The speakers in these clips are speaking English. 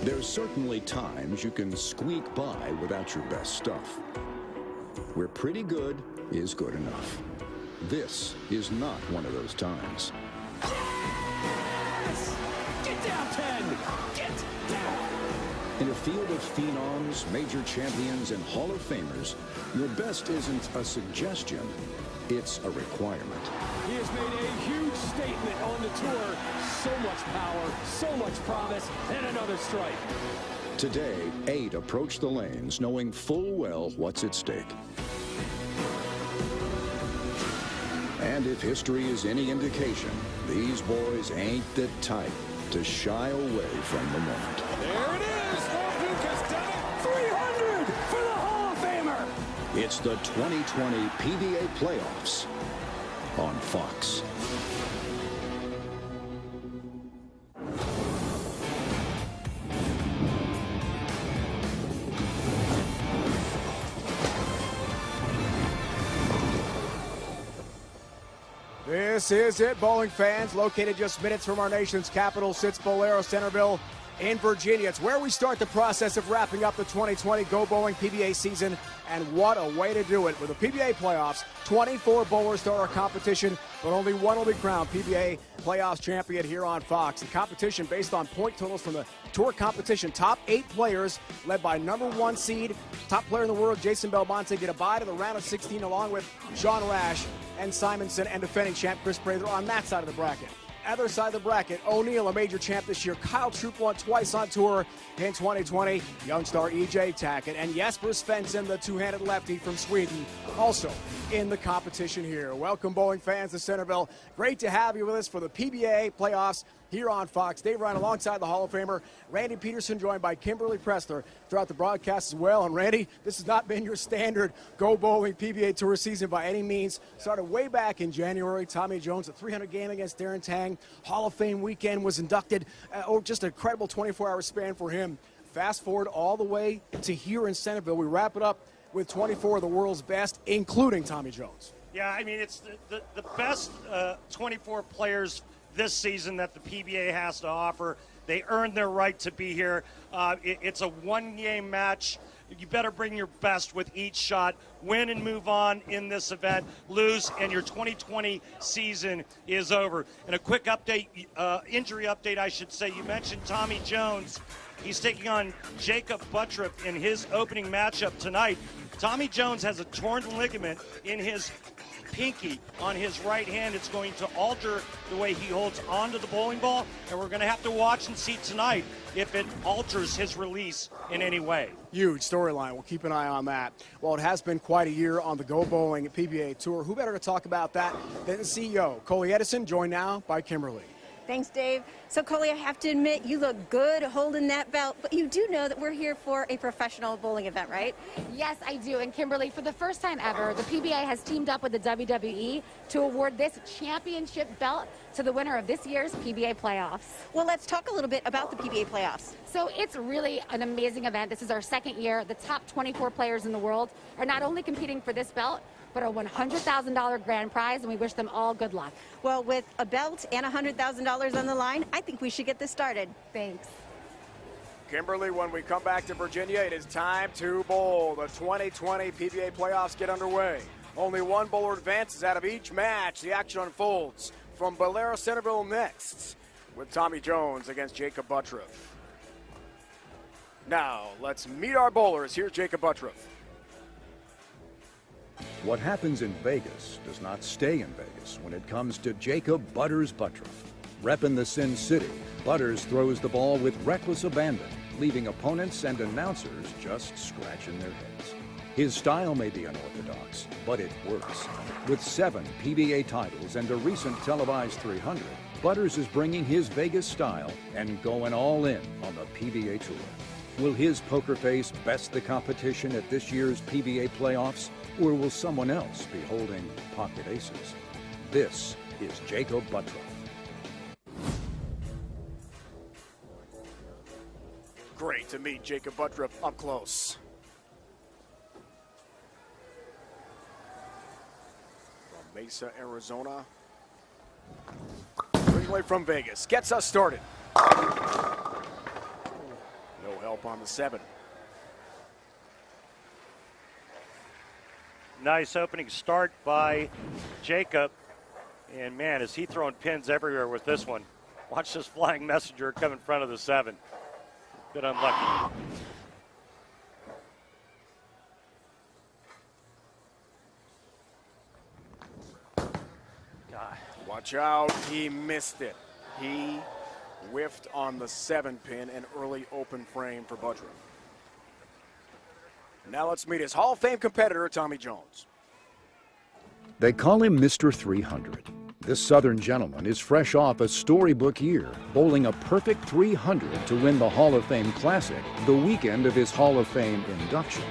There's certainly times you can squeak by without your best stuff. Where pretty good is good enough. This is not one of those times. Yes! Get down, 10! Get down! In a field of phenoms, major champions, and Hall of Famers, your best isn't a suggestion, it's a requirement. He has made a huge statement on the tour. So much power, so much promise, and another strike. Today, 8 approach the lanes knowing full well what's at stake. And if history is any indication, these boys ain't the type to shy away from the moment. There it is! Duke has done it! 300 for the Hall of Famer! It's the 2020 PBA Playoffs on Fox. This is it, bowling fans. Located just minutes from our nation's capital sits Bowlero Centreville in Virginia. It's where we start the process of wrapping up the 2020 Go Bowling PBA season, and what a way to do it. With the PBA Playoffs, 24 bowlers start our competition, but only one will be crowned PBA Playoffs champion here on Fox. The competition based on point totals from the tour competition. Top 8 players, led by #1 seed, top player in the world, Jason Belmonte, get a bye to the round of 16 along with Sean Rash and Simonson, and defending champ Chris Prather on that side of the bracket. Other side of the bracket, O'Neill, a major champ this year. Kyle Troop won twice on tour in 2020. Young star E.J. Tackett. And Jesper Svensson, the two-handed lefty from Sweden, also in the competition here. Welcome, bowling fans to Centreville. Great to have you with us for the PBA Playoffs here on Fox. Dave Ryan alongside the Hall of Famer Randy Peterson, joined by Kimberly Pressler throughout the broadcast as well. And Randy, this has not been your standard Go Bowling PBA Tour season by any means. Started way back in January. Tommy Jones, a 300 game against Darren Tang. Hall of Fame weekend, was inducted. Just an incredible 24-hour span for him. Fast forward all the way to here in Centreville. We wrap it up with 24 of the world's best, including Tommy Jones. Yeah, I mean, it's the best 24 players this season that the PBA has to offer. They earned their right to be here. It's a one-game match. You better bring your best with each shot. Win and move on in this event. Lose, and your 2020 season is over. And a quick update, injury update, I should say. You mentioned Tommy Jones. He's taking on Jakob Butturff in his opening matchup tonight. Tommy Jones has a torn ligament in his pinky on his right hand. It's going to alter the way he holds onto the bowling ball, and we're going to have to watch and see tonight if it alters his release in any way. Huge storyline. We'll keep an eye on that. Well, it has been quite a year on the Go Bowling PBA Tour. Who better to talk about that than the CEO, Coley Edison, joined now by Kimberly. Thanks, Dave. So, Coley, I have to admit, you look good holding that belt, but you do know that we're here for a professional bowling event, right? Yes, I do. And Kimberly, for the first time ever, the PBA has teamed up with the WWE to award this championship belt to the winner of this year's PBA Playoffs. Well, let's talk a little bit about the PBA Playoffs. So it's really an amazing event. This is our second year. The top 24 players in the world are not only competing for this belt, but a $100,000 grand prize, and we wish them all good luck. Well, with a belt and $100,000 on the line, I think we should get this started. Thanks. Kimberly, when we come back to Virginia, it is time to bowl. The 2020 PBA Playoffs get underway. Only one bowler advances out of each match. The action unfolds from Bowlero Centreville next, with Tommy Jones against Jakob Butturff. Now, let's meet our bowlers. Here's Jakob Butturff. What happens in Vegas does not stay in Vegas when it comes to Jakob Butturff. Repping the Sin City, Butters throws the ball with reckless abandon, leaving opponents and announcers just scratching their heads. His style may be unorthodox, but it works. With 7 PBA titles and a recent televised 300, Butters is bringing his Vegas style and going all in on the PBA Tour. Will his poker face best the competition at this year's PBA Playoffs, or will someone else be holding pocket aces? This is Jakob Butturff. Great to meet Jakob Butturff up close. From Mesa, Arizona. Originally from Vegas. Gets us started. help on the 7. Nice opening start by Jakob. And man, is he throwing pins everywhere with this one. Watch this flying messenger come in front of the 7. Bit unlucky. Watch out, he missed it. He whiffed on the 7 pin, an early open frame for Butturff. Now let's meet his Hall of Fame competitor, Tommy Jones. They call him Mr. 300. This Southern gentleman is fresh off a storybook year, bowling a perfect 300 to win the Hall of Fame Classic the weekend of his Hall of Fame induction.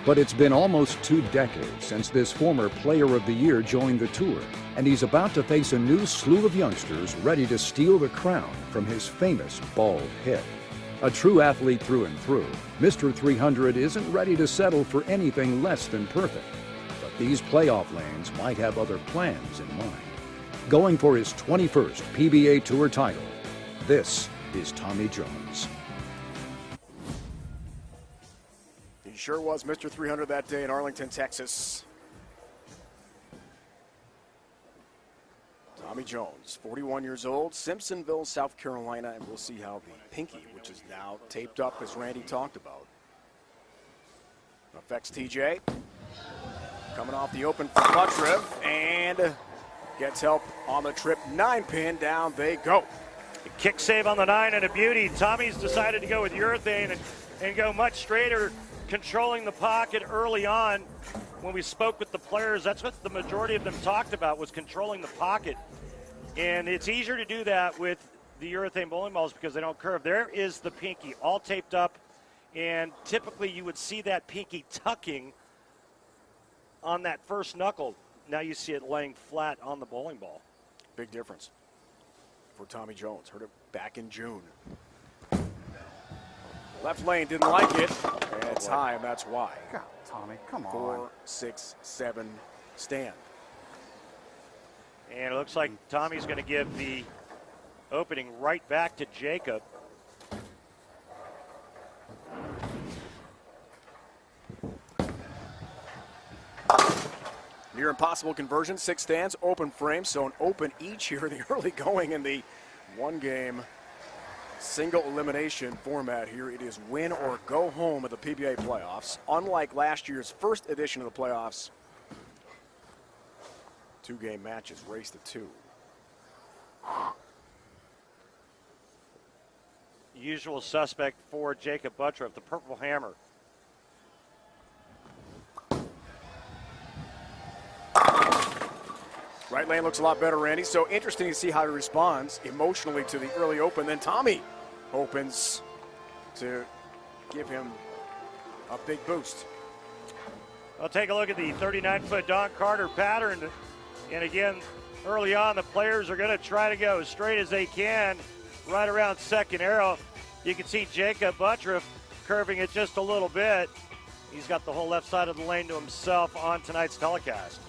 But it's been almost 2 decades since this former Player of the Year joined the tour, and he's about to face a new slew of youngsters ready to steal the crown from his famous bald head. A true athlete through and through, Mr. 300 isn't ready to settle for anything less than perfect. But these playoff lanes might have other plans in mind. Going for his 21st PBA Tour title, this is Tommy Jones. He sure was Mr. 300 that day in Arlington, Texas. Tommy Jones, 41 years old, Simpsonville, South Carolina, and we'll see how the pinky, which is now taped up as Randy talked about, affects TJ. Coming off the open for Butturff and gets help on the trip. 9 pin, down they go. A kick save on the 9 and a beauty. Tommy's decided to go with urethane and go much straighter, controlling the pocket early on. When we spoke with the players, that's what the majority of them talked about, was controlling the pocket. And it's easier to do that with the urethane bowling balls because they don't curve. There is the pinky all taped up, and typically you would see that pinky tucking on that first knuckle. Now you see it laying flat on the bowling ball. Big difference for Tommy Jones. Heard it back in June. Left lane didn't like it, and it's high, and that's why. God, Tommy, come on. 4, 6, 7, stand. And it looks like Tommy's going to give the opening right back to Jakob. Near impossible conversion, 6 stands, open frame, so an open each here, the early going in the 1-game single elimination format here. It is win or go home at the PBA playoffs. Unlike last year's first edition of the playoffs, 2-game matches, race to 2. Usual suspect for Jakob Butturff, the purple hammer. Right lane looks a lot better, Randy. So interesting to see how he responds emotionally to the early open. Then Tommy opens to give him a big boost. I'll take a look at the 39-foot Don Carter pattern. And again, early on, the players are going to try to go as straight as they can right around second arrow. You can see Jakob Butturff curving it just a little bit. He's got the whole left side of the lane to himself on tonight's telecast.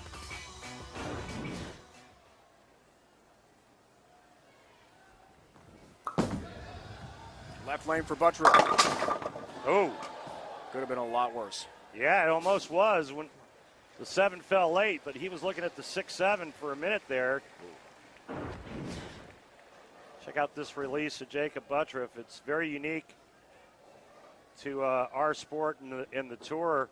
Left lane for Butturff. Oh. Could have been a lot worse. Yeah, it almost was when the 7 fell late, but he was looking at the 6-7 for a minute there. Check out this release of Jakob Butturff. It's very unique to our sport and the tour.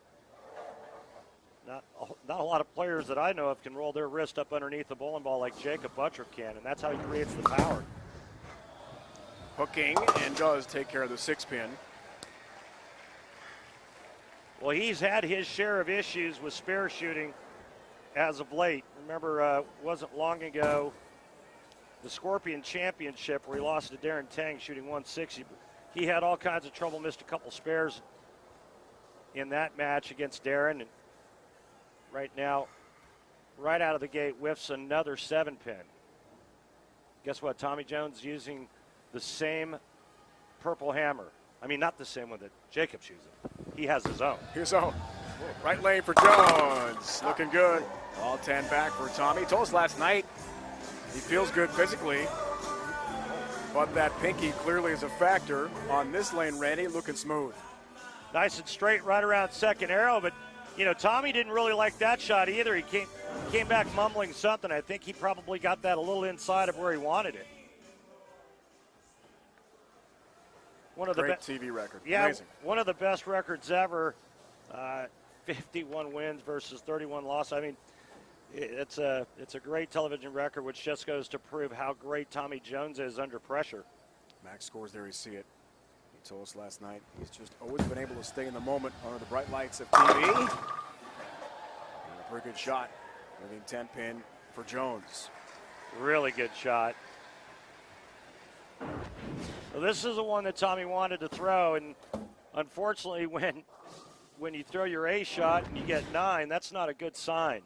Not a lot of players that I know of can roll their wrist up underneath the bowling ball like Jakob Butturff can, and that's how he creates the power. Hooking and does take care of the 6-pin. Well, he's had his share of issues with spare shooting as of late. Remember, wasn't long ago, the Scorpion Championship where he lost to Darren Tang shooting 160. He had all kinds of trouble, missed a couple spares in that match against Darren. And right now, right out of the gate, whiffs another 7-pin. Guess what? Tommy Jones using the same purple hammer. I mean, not the same one that Jacob's using. He has his own. His own. Right lane for Jones. Looking good. All 10 back for Tommy. He told us last night he feels good physically. But that pinky clearly is a factor on this lane, Randy, looking smooth. Nice and straight right around second arrow, but Tommy didn't really like that shot either. He came back mumbling something. I think he probably got that a little inside of where he wanted it. One of Great the TV record. Yeah, Amazing. One of the best records ever. 51 wins versus 31 losses. I mean, it's a great television record, which just goes to prove how great Tommy Jones is under pressure. Max scores there, you see it. He told us last night he's just always been able to stay in the moment under the bright lights of TV. And a pretty good shot, moving 10-pin for Jones. Really good shot. Well, this is the one that Tommy wanted to throw, and unfortunately, when you throw your A shot and you get 9, that's not a good sign.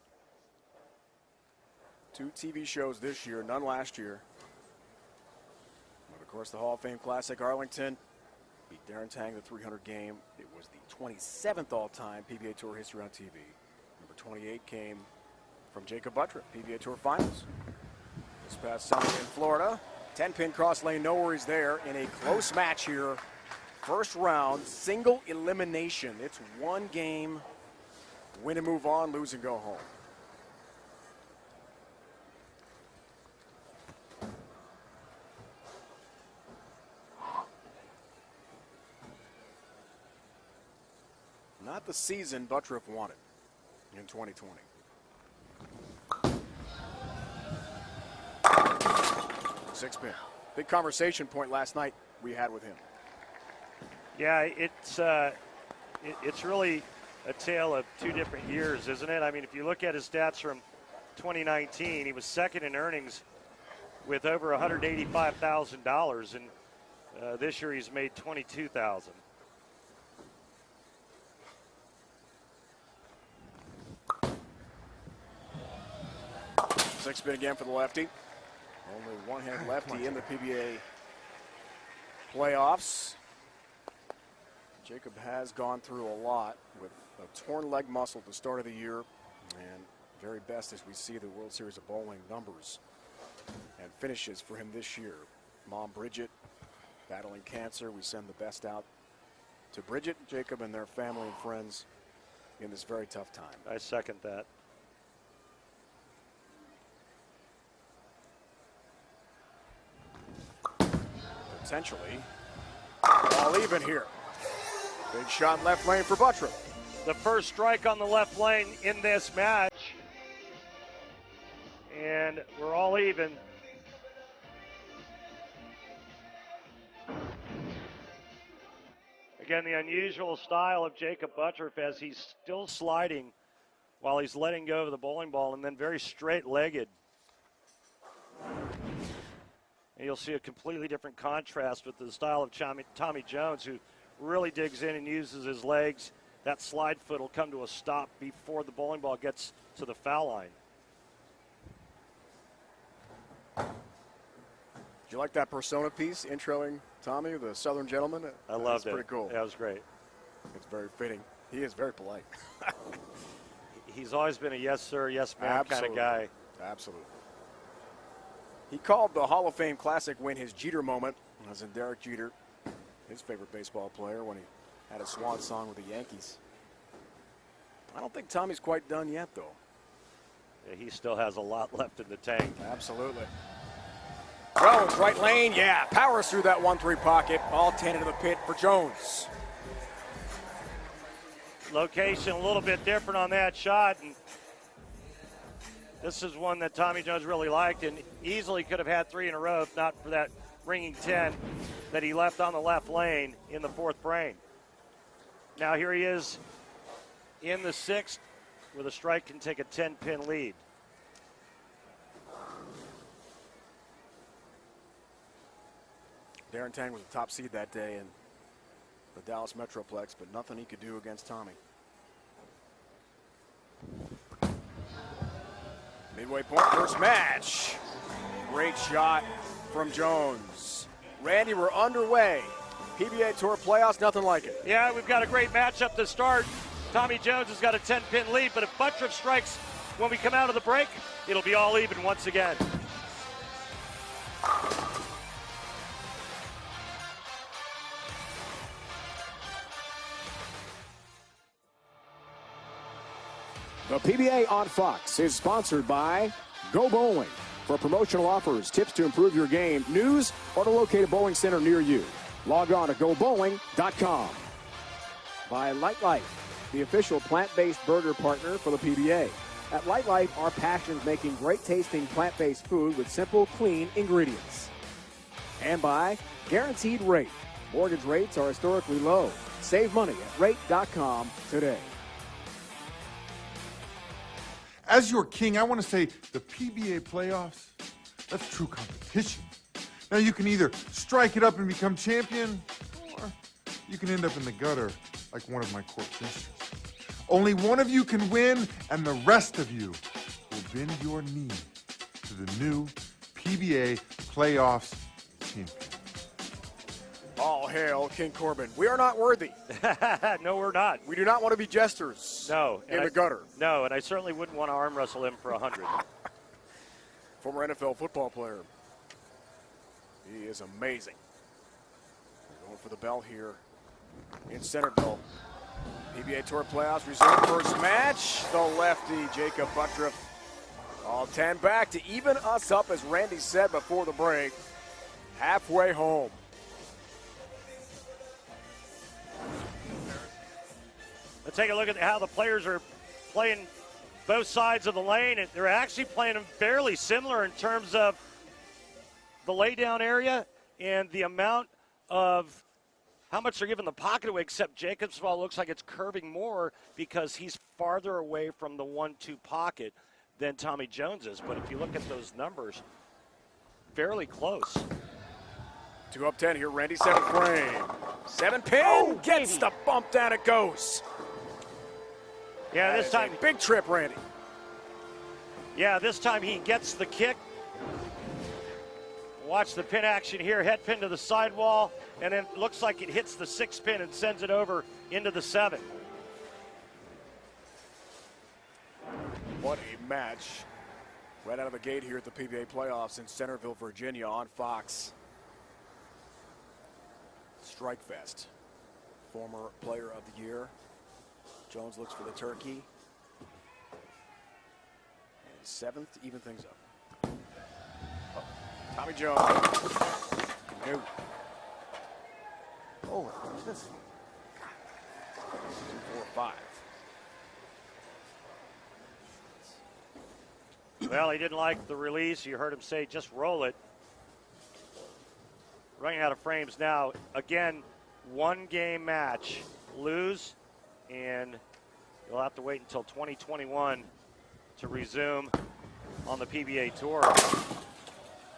2 TV shows this year, none last year. But of course, the Hall of Fame Classic Arlington beat Darren Tang the 300 game. It was the 27th all-time PBA Tour history on TV. Number 28 came from Jakob Butturff, PBA Tour Finals. This past Sunday in Florida, 10-pin cross lane, no worries there in a close match here. First round, single elimination. It's one game, win and move on, lose and go home. Not the season Butturff wanted in 2020. Six-pin. Big conversation point last night we had with him. Yeah, it's really a tale of 2 different years, isn't it? I mean, if you look at his stats from 2019, he was second in earnings with over $185,000, and this year he's made $22,000. Six-spin again for the lefty. Only one-hand lefty in the PBA playoffs. Jakob has gone through a lot with a torn leg muscle at the start of the year, and very best as we see the World Series of Bowling numbers and finishes for him this year. Mom Bridget battling cancer. We send the best out to Bridget, Jakob, and their family and friends in this very tough time. I second that. Potentially all even here. Big shot left lane for Buttress. The first strike on the left lane in this match. And we're all even. Again, the unusual style of Jakob Butturff as he's still sliding while he's letting go of the bowling ball, and then very straight-legged. And you'll see a completely different contrast with the style of Tommy Jones, who really digs in and uses his legs. That slide foot will come to a stop before the bowling ball gets to the foul line. Did you like that persona piece introing Tommy, the Southern gentleman? I loved it. Pretty cool. That was great. It's very fitting. He is very polite. He's always been a yes sir, yes ma'am kind of guy. Absolutely. He called the Hall of Fame Classic win his Jeter moment, as in Derek Jeter, his favorite baseball player, when he had a swan song with the Yankees. I don't think Tommy's quite done yet, though. Yeah, he still has a lot left in the tank. Absolutely. Jones, right lane, yeah, powers through that 1-3 pocket, all 10 into the pit for Jones. Location a little bit different on that shot, and this is one that Tommy Jones really liked and easily could have had 3 in a row if not for that ringing 10 that he left on the left lane in the 4th frame. Now here he is in the 6th, where the strike can take a 10-pin lead. Darren Tang was the top seed that day in the Dallas Metroplex, but nothing he could do against Tommy. Midway point, first match. Great shot from Jones. Randy, we're underway. PBA Tour playoffs, nothing like it. Yeah, we've got a great matchup to start. Tommy Jones has got a 10-pin lead, but if Buttress strikes when we come out of the break, it'll be all even once again. The PBA on Fox is sponsored by Go Bowling. For promotional offers, tips to improve your game, news, or to locate a bowling center near you, log on to gobowling.com. By Light Life, the official plant-based burger partner for the PBA. At Light Life, our passion is making great-tasting plant-based food with simple, clean ingredients. And by Guaranteed Rate. Mortgage rates are historically low. Save money at rate.com today. As your king, I want to say the PBA Playoffs, that's true competition. Now you can either strike it up and become champion, or you can end up in the gutter like one of my court jesters. Only one of you can win, and the rest of you will bend your knee to the new PBA Playoffs champion. All hail King Corbin. We are not worthy. No, we're not. We do not want to be jesters. No. In the gutter. No, and I certainly wouldn't want to arm wrestle him for 100. Former NFL football player. He is amazing. We're going for the bell here in Centerville. PBA Tour Playoffs resume first match. The lefty, Jakob Butturff. All 10 back to even us up, as Randy said before the break. Halfway home. Let's take a look at how the players are playing both sides of the lane. And they're actually playing them fairly similar in terms of the laydown area and the amount of how much they're giving the pocket away, except Jacob's ball looks like it's curving more because he's farther away from the 1-2 pocket than Tommy Jones is. But if you look at those numbers, fairly close. 2 up 10 here, Randy, 7 frame. 7 pin, gets the bump, down it goes. Yeah, this time, big trip, Randy. Yeah, this time he gets the kick. Watch the pin action here, head pin to the sidewall, and then it looks like it hits the 6 pin and sends it over into the 7. What a match. Right out of the gate here at the PBA Playoffs in Centerville, Virginia on Fox. Strike Fest. Former player of the year. Jones looks for the turkey. And 7th to even things up. Oh, Tommy Jones. No. Oh, what's this? 2-4-5. Well, he didn't like the release. You heard him say, just roll it. Running out of frames now. Again, 1-game match. Lose, and you'll have to wait until 2021 to resume on the PBA Tour.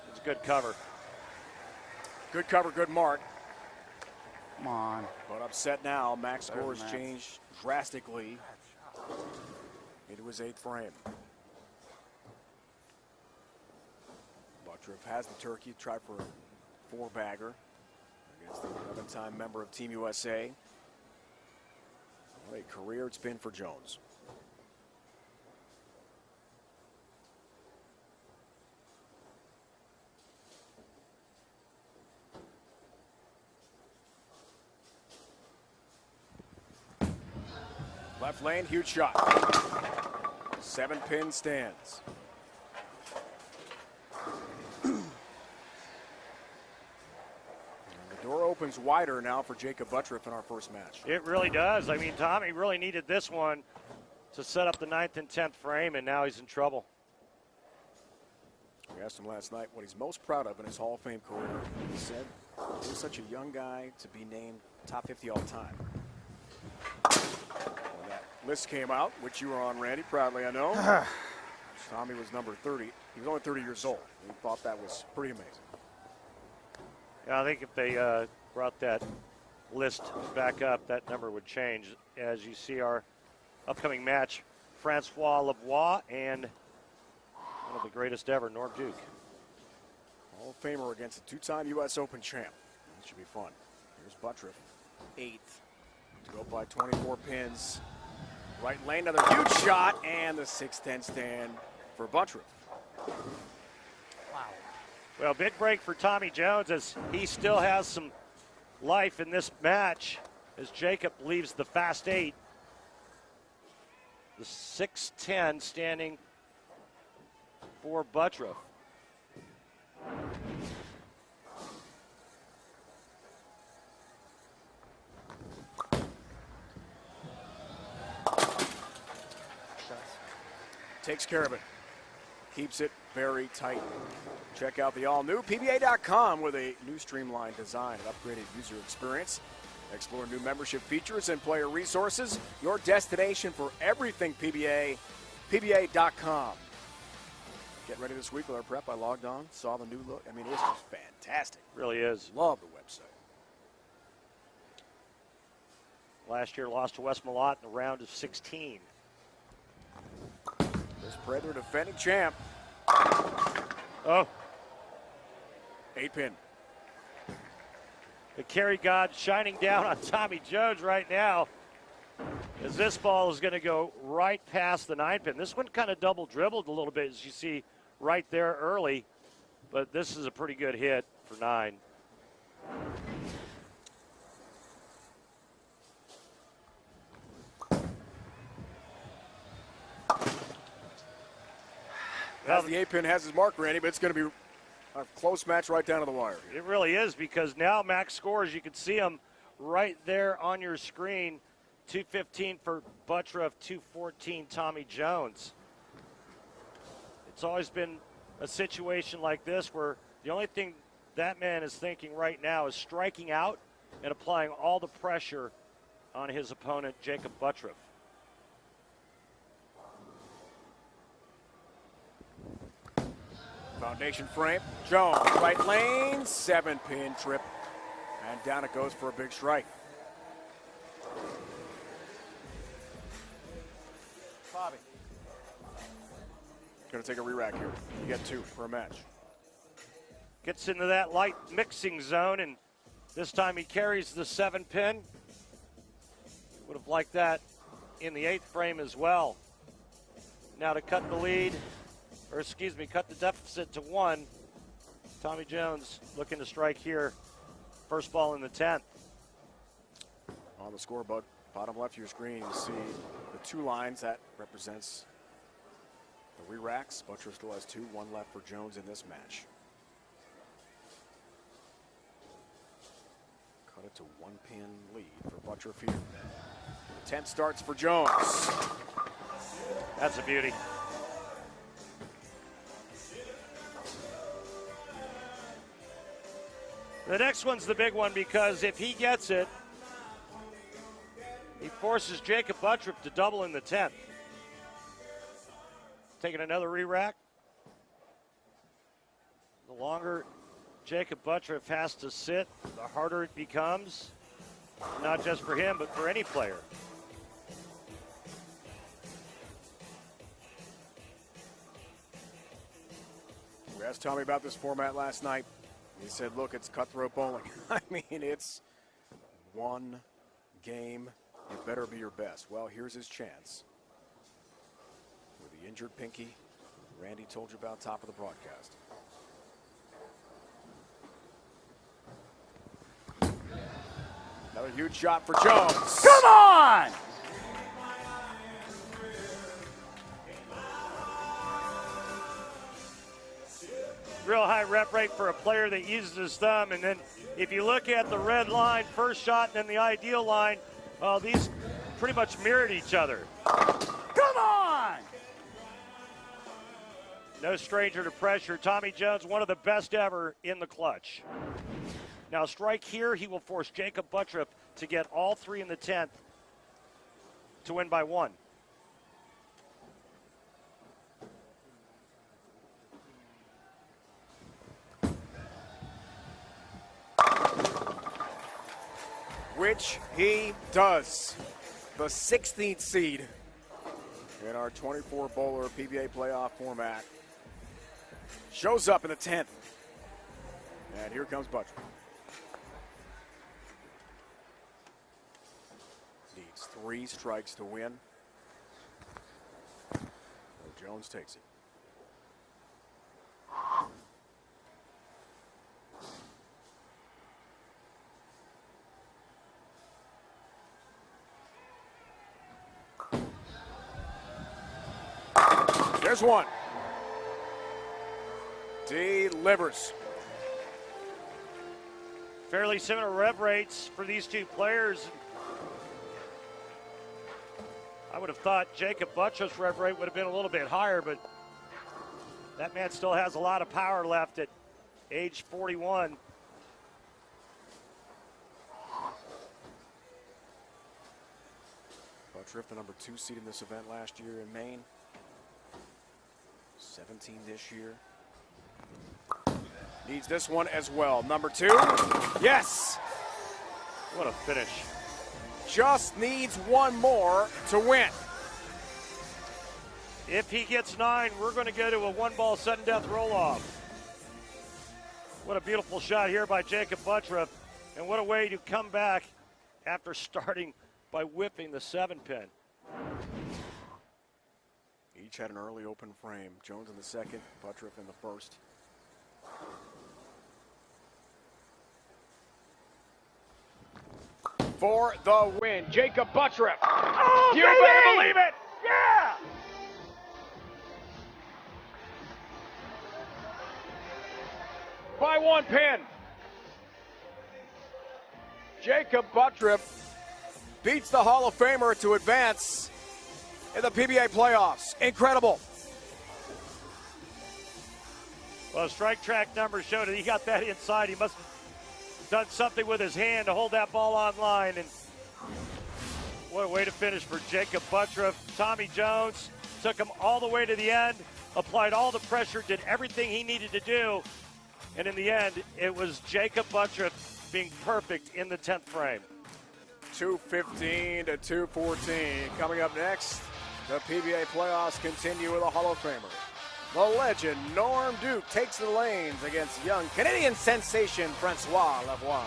It's a good cover. Good cover, good mark. Come on. But upset now. Max Better scores than Max. changed drastically into his 8th frame. Butturff has the turkey, tried for a 4-bagger against the 11-time member of Team USA. What a career it's been for Jones. Left lane, huge shot. 7-pin stands. The door opens wider now for Jakob Butturff in our first match. It really does. I mean, Tommy really needed this one to set up the 9th and 10th frame, and now he's in trouble. We asked him last night what he's most proud of in his Hall of Fame career. He said he was such a young guy to be named top 50 all time. When that list came out, which you were on, Randy, proudly, I know. Tommy was number 30. He was only 30 years old. He thought that was pretty amazing. Yeah, I think if they brought that list back up, that number would change. As you see our upcoming match, François Lavoie and one of the greatest ever, Norm Duke. Hall of Famer against a 2-time U.S. Open champ. That should be fun. Here's Butturff, 8th. To go by 24 pins. Right lane, another huge shot, and the 6-10 stand for Butturff. Well, big break for Tommy Jones as he still has some life in this match as Jakob leaves the fast 8. the 6'10", standing for Butturff. Takes care of it. Keeps it very tight. Check out the all-new PBA.com with a new streamlined design and upgraded user experience. Explore new membership features and player resources. Your destination for everything PBA, PBA.com. Getting ready this week with our prep. I logged on, saw the new look. I mean, it's just fantastic. Really is. Love the website. Last year lost to West Malott in the round of 16. This Predator defending champ. Oh. 8-pin. The carry god shining down on Tommy Jones right now, as this ball is going to go right past the 9-pin. This one kind of double dribbled a little bit, as you see right there early, but this is a pretty good hit for 9. As the 8-pin has his mark, Randy, but it's going to be a close match right down to the wire. It really is, because now max scores, you can see them right there on your screen. 215 for Butturff, 214 Tommy Jones. It's always been a situation like this where the only thing that man is thinking right now is striking out and applying all the pressure on his opponent, Jakob Butturff. Foundation frame. Jones, right lane, 7-pin trip. And down it goes for a big strike. Bobby. Gonna take a re-rack here. You get 2 for a match. Gets into that light mixing zone, and this time he carries the 7-pin. Would have liked that in the 8th frame as well. Now to cut the lead, or excuse me, cut the deficit to 1. Tommy Jones looking to strike here. First ball in the 10th. On the scoreboard, bottom left of your screen, you see the 2 lines. That represents the re-racks. Buttress still has 2, 1 left for Jones in this match. Cut it to 1-pin lead for Butturff here. 10 starts for Jones. That's a beauty. The next one's the big one, because if he gets it, he forces Jakob Butturff to double in the 10th. Taking another re-rack. The longer Jakob Butturff has to sit, the harder it becomes, not just for him, but for any player. We asked Tommy about this format last night. He said, look, it's cutthroat bowling. I mean, it's one game. You better be your best. Well, here's his chance. With the injured pinky, Randy told you about top of the broadcast. Another huge shot for Jones. Come on! Real high rep rate for a player that uses his thumb. And then if you look at the red line, first shot, and then the ideal line, these pretty much mirrored each other. Come on! No stranger to pressure. Tommy Jones, one of the best ever in the clutch. Now, strike here, he will force Jakob Butturff to get all 3 in the 10th to win by 1. Which he does. The 16th seed in our 24 bowler PBA playoff format shows up in the 10th. And here comes Buttress. Needs 3 strikes to win. Jones takes it. There's one. Delivers. Fairly similar rev rates for these two players. I would have thought Jakob Butturff's rev rate would have been a little bit higher, but that man still has a lot of power left at age 41. Butturff, the number 2 seed in this event last year in Maine. 17 this year. Needs this one as well. Number 2. Yes! What a finish. Just needs one more to win. If he gets 9, we're going to go to a 1-ball sudden death roll-off. What a beautiful shot here by Jakob Butturff. And what a way to come back after starting by whipping the 7-pin. Each had an early open frame. Jones in the second, Butturff in the first. For the win, Jakob Butturff. Oh, You baby! better believe it! Yeah! By 1 pin. Jakob Butturff beats the Hall of Famer to advance in the PBA playoffs. Incredible. Well, strike track numbers showed that he got that inside. He must have done something with his hand to hold that ball on line. And what a way to finish for Jakob Butturff. Tommy Jones took him all the way to the end, applied all the pressure, did everything he needed to do. And in the end, it was Jakob Butturff being perfect in the 10th frame. 2:15 to 2:14. Coming up next, the PBA playoffs continue with a Hall of Famer. The legend Norm Duke takes the lanes against young Canadian sensation François Lavoie.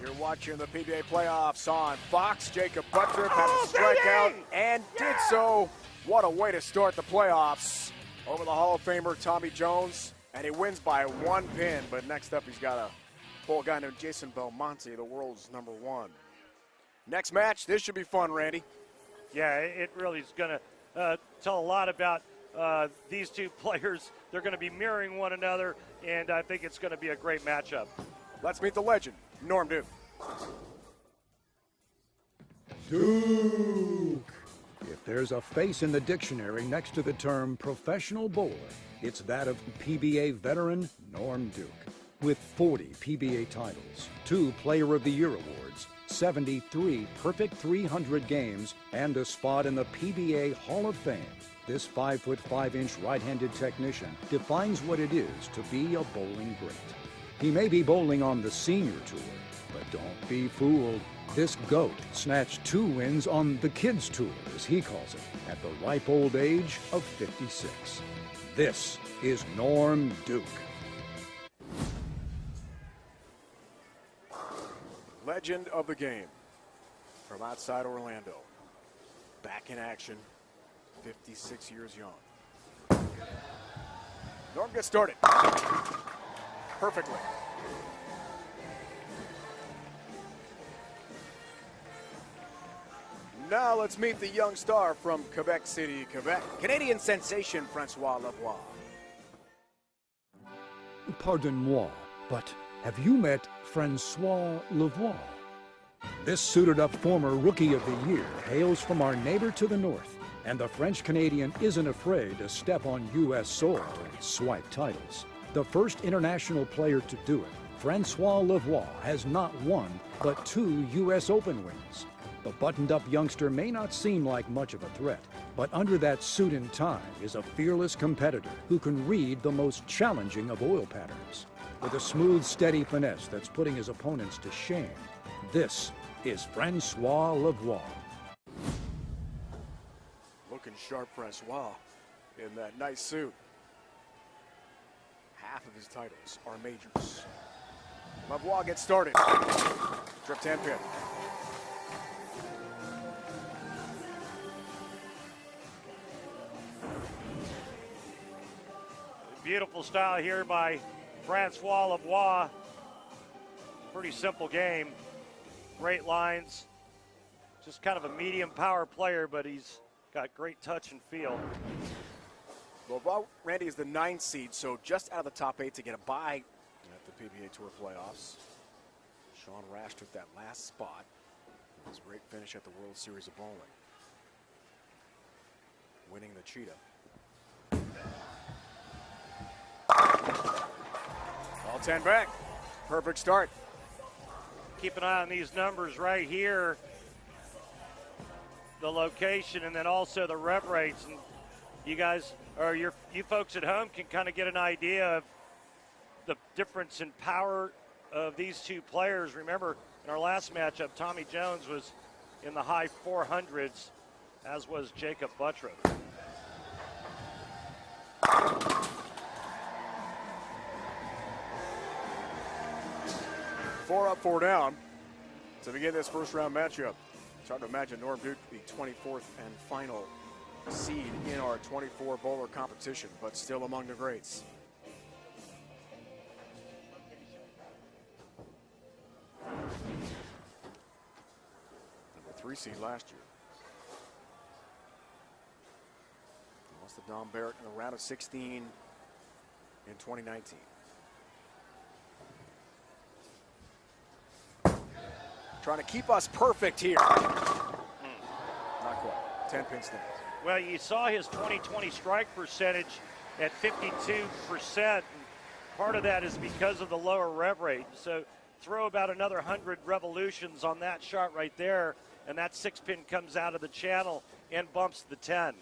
You're watching the PBA playoffs on Fox. Jakob Butturff had a strikeout and did so. What a way to start the playoffs over the Hall of Famer Tommy Jones. And he wins by 1 pin. But next up, he's got a full guy named Jason Belmonte, the world's number 1. Next match, this should be fun, Randy. Yeah, it really is going to tell a lot about these two players. They're going to be mirroring one another, and I think it's going to be a great matchup. Let's meet the legend, Norm Duke. Duke. If there's a face in the dictionary next to the term professional bowler, it's that of PBA veteran Norm Duke. With 40 PBA titles, 2 Player of the Year awards, 73 perfect 300 games, and a spot in the PBA Hall of Fame, this 5'5" right-handed technician defines what it is to be a bowling great. He may be bowling on the senior tour, but don't be fooled. This GOAT snatched 2 wins on the kids tour, as he calls it, at the ripe old age of 56. This is Norm Duke. Legend of the game from outside Orlando. Back in action, 56 years young. Norm gets started. Perfectly. Now let's meet the young star from Quebec City, Quebec. Canadian sensation François Lavoie. Pardon-moi, but have you met Francois Lavoie? This suited-up former Rookie of the Year hails from our neighbor to the north, and the French-Canadian isn't afraid to step on U.S. soil and swipe titles. The first international player to do it, Francois Lavoie has not one, but 2 U.S. Open wins. The buttoned-up youngster may not seem like much of a threat, but under that suit and tie is a fearless competitor who can read the most challenging of oil patterns. With a smooth, steady finesse that's putting his opponents to shame, this is Francois Lavoie. Looking sharp, François, in that nice suit. Half of his titles are majors. Lavoie gets started. Drift 10 pin. Beautiful style here by Francois Lavoie. pretty simple game. Great lines. Just kind of a medium power player, but he's got great touch and feel. Well, Randy is the 9th seed, so just out of the top 8 to get a bye at the PBA Tour Playoffs. Sean Rash took that last spot. It was a great finish at the World Series of Bowling. Winning the Cheetah. All 10 back. Perfect start. Keep an eye on these numbers right here. The location and then also the rev rates. And you guys, or you folks at home can kind of get an idea of the difference in power of these two players. Remember, in our last matchup, Tommy Jones was in the high 400s, as was Jakob Butturff. Four up, 4 down to begin this first round matchup. It's hard to imagine Norm Duke, the 24th and final seed in our 24 bowler competition, but still among the greats. Number 3 seed last year. Lost to Don Barrett in the round of 16 in 2019. Trying to keep us perfect here. Not quite. 10-pin stance. Well, you saw his 20-20 strike percentage at 52%. And part of that is because of the lower rev rate. So throw about another 100 revolutions on that shot right there, and that 6-pin comes out of the channel and bumps the 10.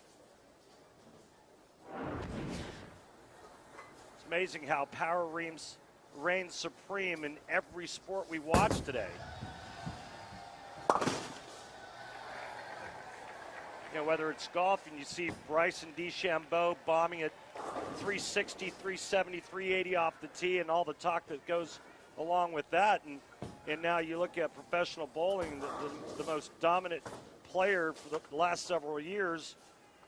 It's amazing how power reigns supreme in every sport we watch today. You know, whether it's golf and you see Bryson DeChambeau bombing at 360, 370, 380 off the tee and all the talk that goes along with that. And now you look at professional bowling, the most dominant player for the last several years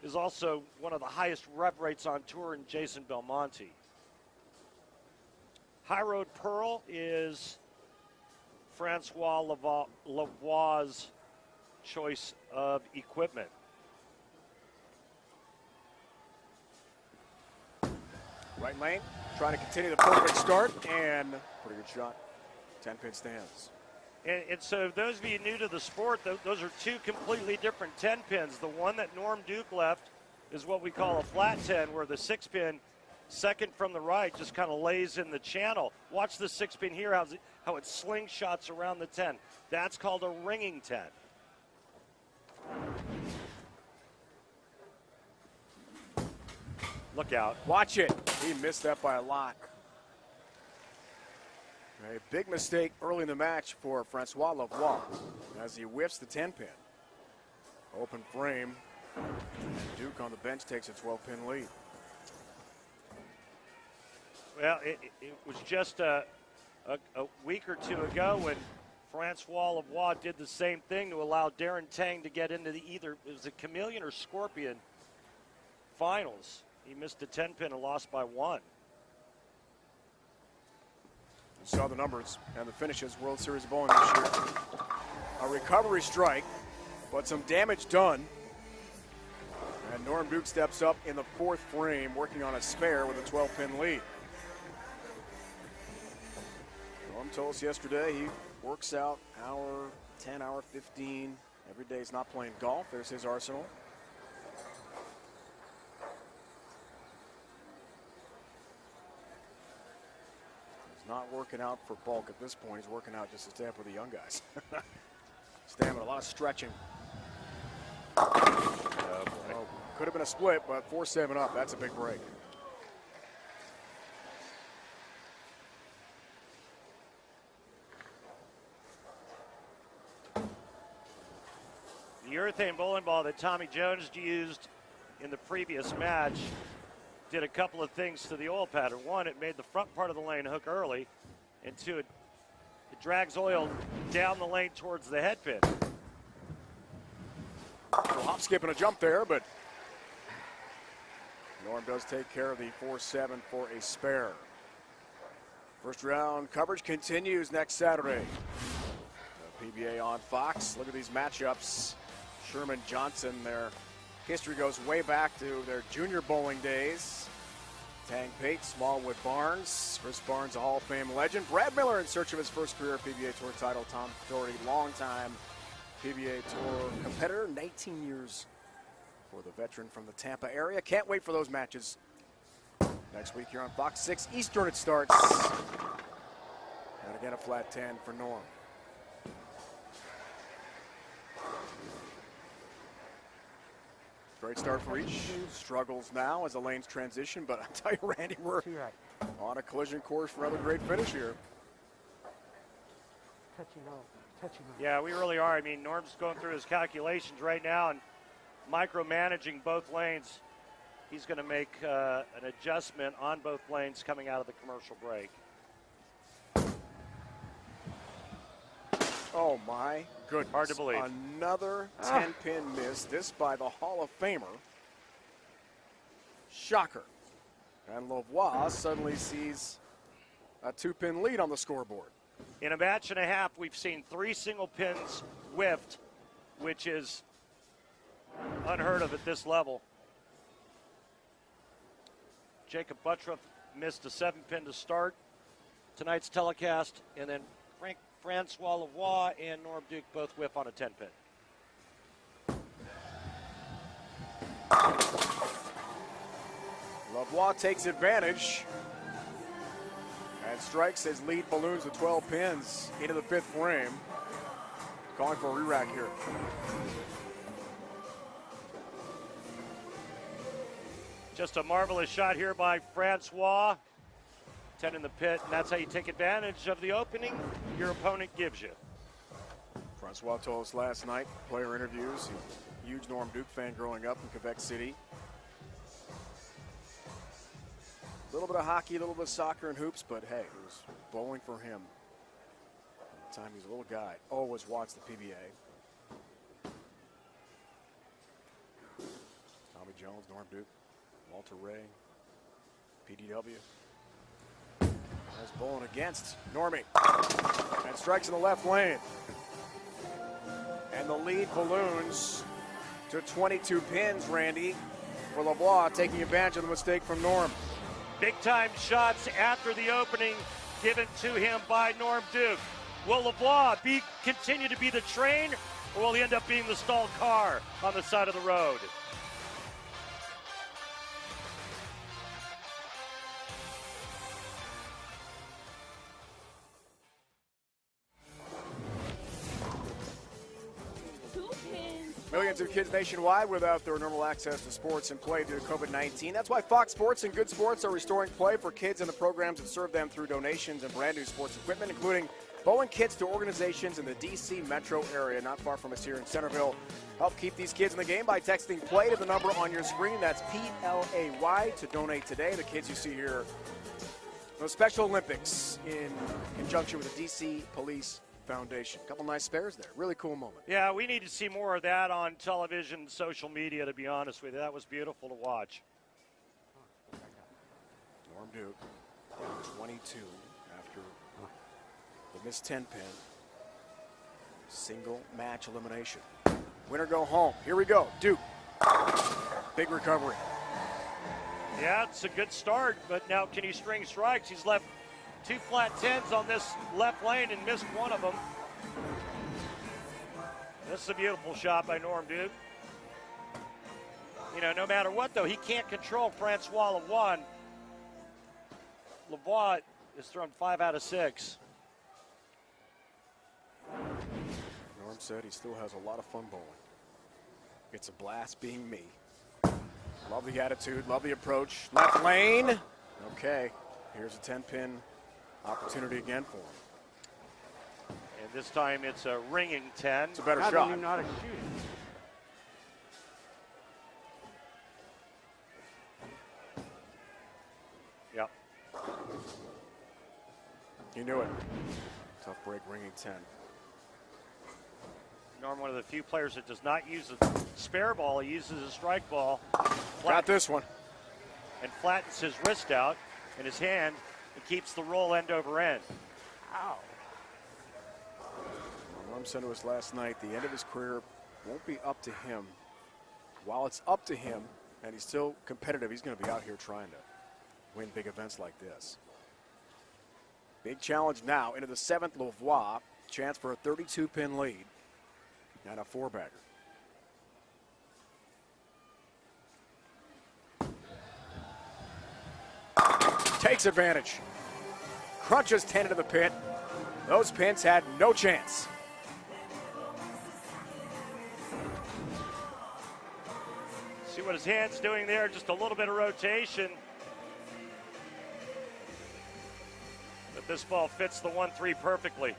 is also one of the highest rev rates on tour in Jason Belmonte. High Road Pearl is François Lavoie's choice of equipment. Right lane, trying to continue the perfect start, and pretty good shot. 10-pin stands. And so those of you new to the sport, those are two completely different 10 pins. The one that Norm Duke left is what we call a flat 10, where the 6-pin, second from the right, just kind of lays in the channel. Watch the 6-pin here, how it slingshots around the 10. That's called a ringing 10. Look out. Watch it. He missed that by a lot. A big mistake early in the match for François Lavoie as he whiffs the 10-pin. Open frame. And Duke on the bench takes a 12-pin lead. Well, it was just a week or two ago when François Lavoie did the same thing to allow Darren Tang to get into the either it was a Chameleon or Scorpion finals. He missed a 10-pin and lost by 1. You saw the numbers and the finishes World Series of Bowling this year. A recovery strike, but some damage done. And Norm Duke steps up in the 4th frame, working on a spare with a 12-pin lead. Norm told us yesterday he works out hour 10, hour 15. Every day he's not playing golf. There's his arsenal. Not working out for bulk at this point. He's working out just to stay up with the young guys. Stamina, a lot of stretching. Could have been a split, but 4-7 up. That's a big break. The urethane bowling ball that Tommy Jones used in the previous match did a couple of things to the oil pattern. One, it made the front part of the lane hook early, and two, it drags oil down the lane towards the head pin. Hop, skip, and a jump there, but Norm does take care of the 4-7 for a spare. First round coverage continues next Saturday. The PBA on Fox. Look at these matchups. Sherman Johnson, their history goes way back to their junior bowling days. Tang Pate, Smallwood Barnes. Chris Barnes, a Hall of Fame legend. Brad Miller in search of his first career PBA Tour title. Tom Doherty, longtime PBA Tour competitor, 19 years for the veteran from the Tampa area. Can't wait for those matches. Next week here on Fox 6 Eastern it starts. And again a flat 10 for Norm. Great start for each. Struggles now as the lanes transition, but I tell you, Randy, we're on a collision course for another great finish here. Yeah, we really are. I mean, Norm's going through his calculations right now and micromanaging both lanes. He's going to make an adjustment on both lanes coming out of the commercial break. Oh my goodness. Hard to believe. Another 10-pin miss, this by the Hall of Famer. Shocker. And Lavoie suddenly sees a 2-pin lead on the scoreboard. In a match and a half, we've seen 3 single pins whiffed, which is unheard of at this level. Jakob Butturff missed a 7-pin to start tonight's telecast, and then François Lavoie and Norm Duke both whiff on a 10-pin. Lavoie takes advantage and strikes his lead balloons with 12 pins into the 5th frame. Calling for a re-rack here. Just a marvelous shot here by Francois. 10 in the pit, and that's how you take advantage of the opening your opponent gives you. Francois told us last night, player interviews, huge Norm Duke fan growing up in Quebec City. A little bit of hockey, a little bit of soccer and hoops, but hey, it was bowling for him. At the time he was a little guy, always watched the PBA. Tommy Jones, Norm Duke, Walter Ray, PDW. As bowling against Normie. And strikes in the left lane. And the lead balloons to 22 pins, Randy, for Lavoie, taking advantage of the mistake from Norm. Big-time shots after the opening given to him by Norm Duke. Will Lavoie continue to be the train, or will he end up being the stalled car on the side of the road? Millions of kids nationwide without their normal access to sports and play due to COVID-19. That's why Fox Sports and Good Sports are restoring play for kids and the programs that serve them through donations and brand new sports equipment, including bowling kits to organizations in the D.C. metro area, not far from us here in Centerville. Help keep these kids in the game by texting PLAY to the number on your screen. That's PLAY to donate today. The kids you see here, the Special Olympics in conjunction with the D.C. Police Foundation. A couple nice spares there. Really cool moment. Yeah, we need to see more of that on television, social media, to be honest with you. That was beautiful to watch. Norm Duke, 22 after the missed 10-pin. Single match elimination. Winner go home. Here we go. Duke. Big recovery. Yeah, it's a good start, but now can he string strikes? He's left 2 flat 10s on this left lane and missed one of them. This is a beautiful shot by Norm Duke. You know, no matter what, though, he can't control François Lavoie. Lavoie has thrown 5 out of 6. Norm said he still has a lot of fun bowling. It's a blast being me. Love the attitude, love the approach. Left lane. Okay, here's a 10-pin opportunity again for him. And this time it's a ringing 10. It's a better shot. Don't even know how to shoot it. Yep. You knew it. Tough break, ringing 10. Norm, one of the few players that does not use a spare ball. He uses a strike ball. Got this one. And flattens his wrist out, and his hand and keeps the roll end over end. Ow. Norm said to us last night, the end of his career won't be up to him. While it's up to him, and he's still competitive, he's going to be out here trying to win big events like this. Big challenge now into the 7th Lavoie. Chance for a 32-pin lead and a 4-bagger. Takes advantage. Crunches 10 into the pit. Those pins had no chance. See what his hand's doing there, just a little bit of rotation. But this ball fits the 1-3 perfectly.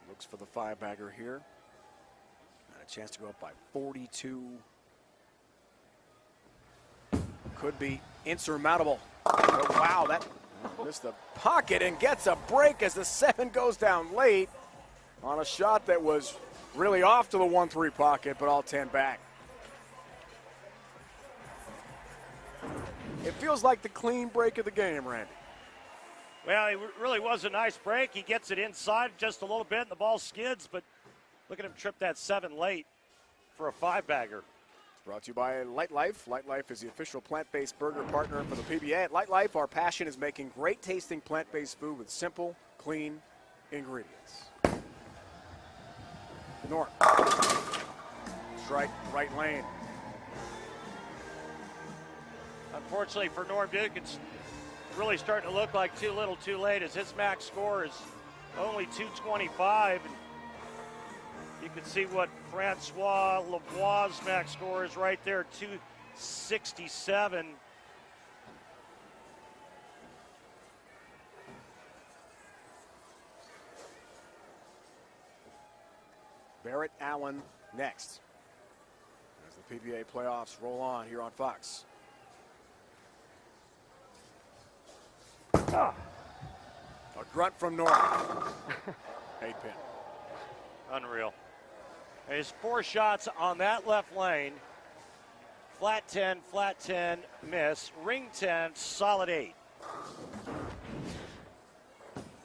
Looks for the 5-bagger here. And a chance to go up by 42. Could be insurmountable. But wow, that missed the pocket and gets a break as the 7 goes down late on a shot that was really off to the 1-3 pocket, but all 10 back. It feels like the clean break of the game, Randy. Well, it really was a nice break. He gets it inside just a little bit, and the ball skids, but look at him trip that 7 late for a 5-bagger. Brought to you by Light Life. Light Life is the official plant-based burger partner for the PBA. At Light Life, our passion is making great-tasting plant-based food with simple, clean ingredients. Norm. Strike, right lane. Unfortunately for Norm Duke, it's really starting to look like too little too late, as his max score is only 225. And you can see what François Lavoie's max score is right there, 267. Barrett Allen next as the PBA playoffs roll on here on Fox. A grunt from Norm. 8-pin. Unreal. His 4 shots on that left lane. Flat 10, miss. Ring 10, solid 8. I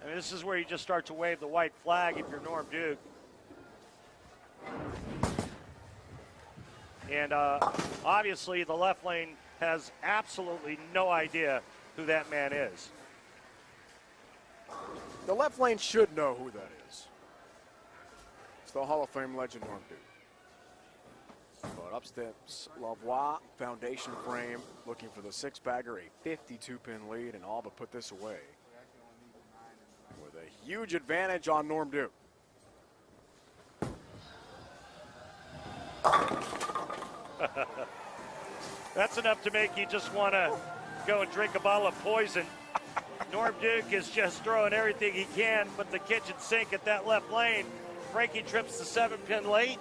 mean, this is where you just start to wave the white flag if you're Norm Duke. And obviously the left lane has absolutely no idea who that man is. The left lane should know who that is. It's the Hall of Fame legend Norm Duke. But up steps Lavoie, foundation frame, looking for the 6-bagger, a 52-pin lead, and all but put this away with a huge advantage on Norm Duke. That's enough to make you just want to go and drink a bottle of poison. Norm Duke is just throwing everything he can, but the kitchen sink at that left lane. Frankie trips the 7-pin late,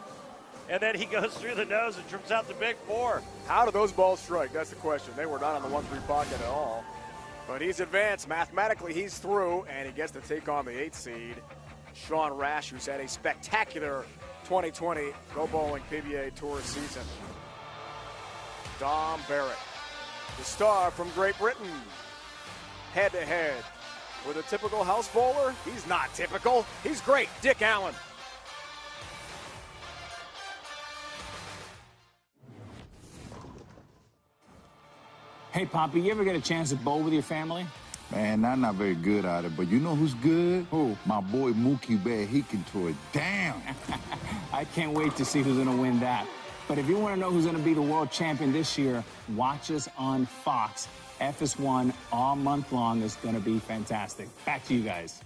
and then he goes through the nose and trips out the big 4. How do those balls strike? That's the question. They were not on the 1-3 pocket at all. But he's advanced. Mathematically, he's through, and he gets to take on the 8 seed, Sean Rash, who's had a spectacular 2020 Go Bowling PBA Tour season. Dom Barrett, the star from Great Britain, head-to-head with a typical house bowler. He's not typical. He's great. Dick Allen. Hey, Poppy, you ever get a chance to bowl with your family? Man, I'm not very good at it, but you know who's good? Who? My boy Mookie Bear. He can throw it down. I can't wait to see who's going to win that. But if you want to know who's going to be the world champion this year, watch us on Fox. FS1 all month long is going to be fantastic. Back to you guys.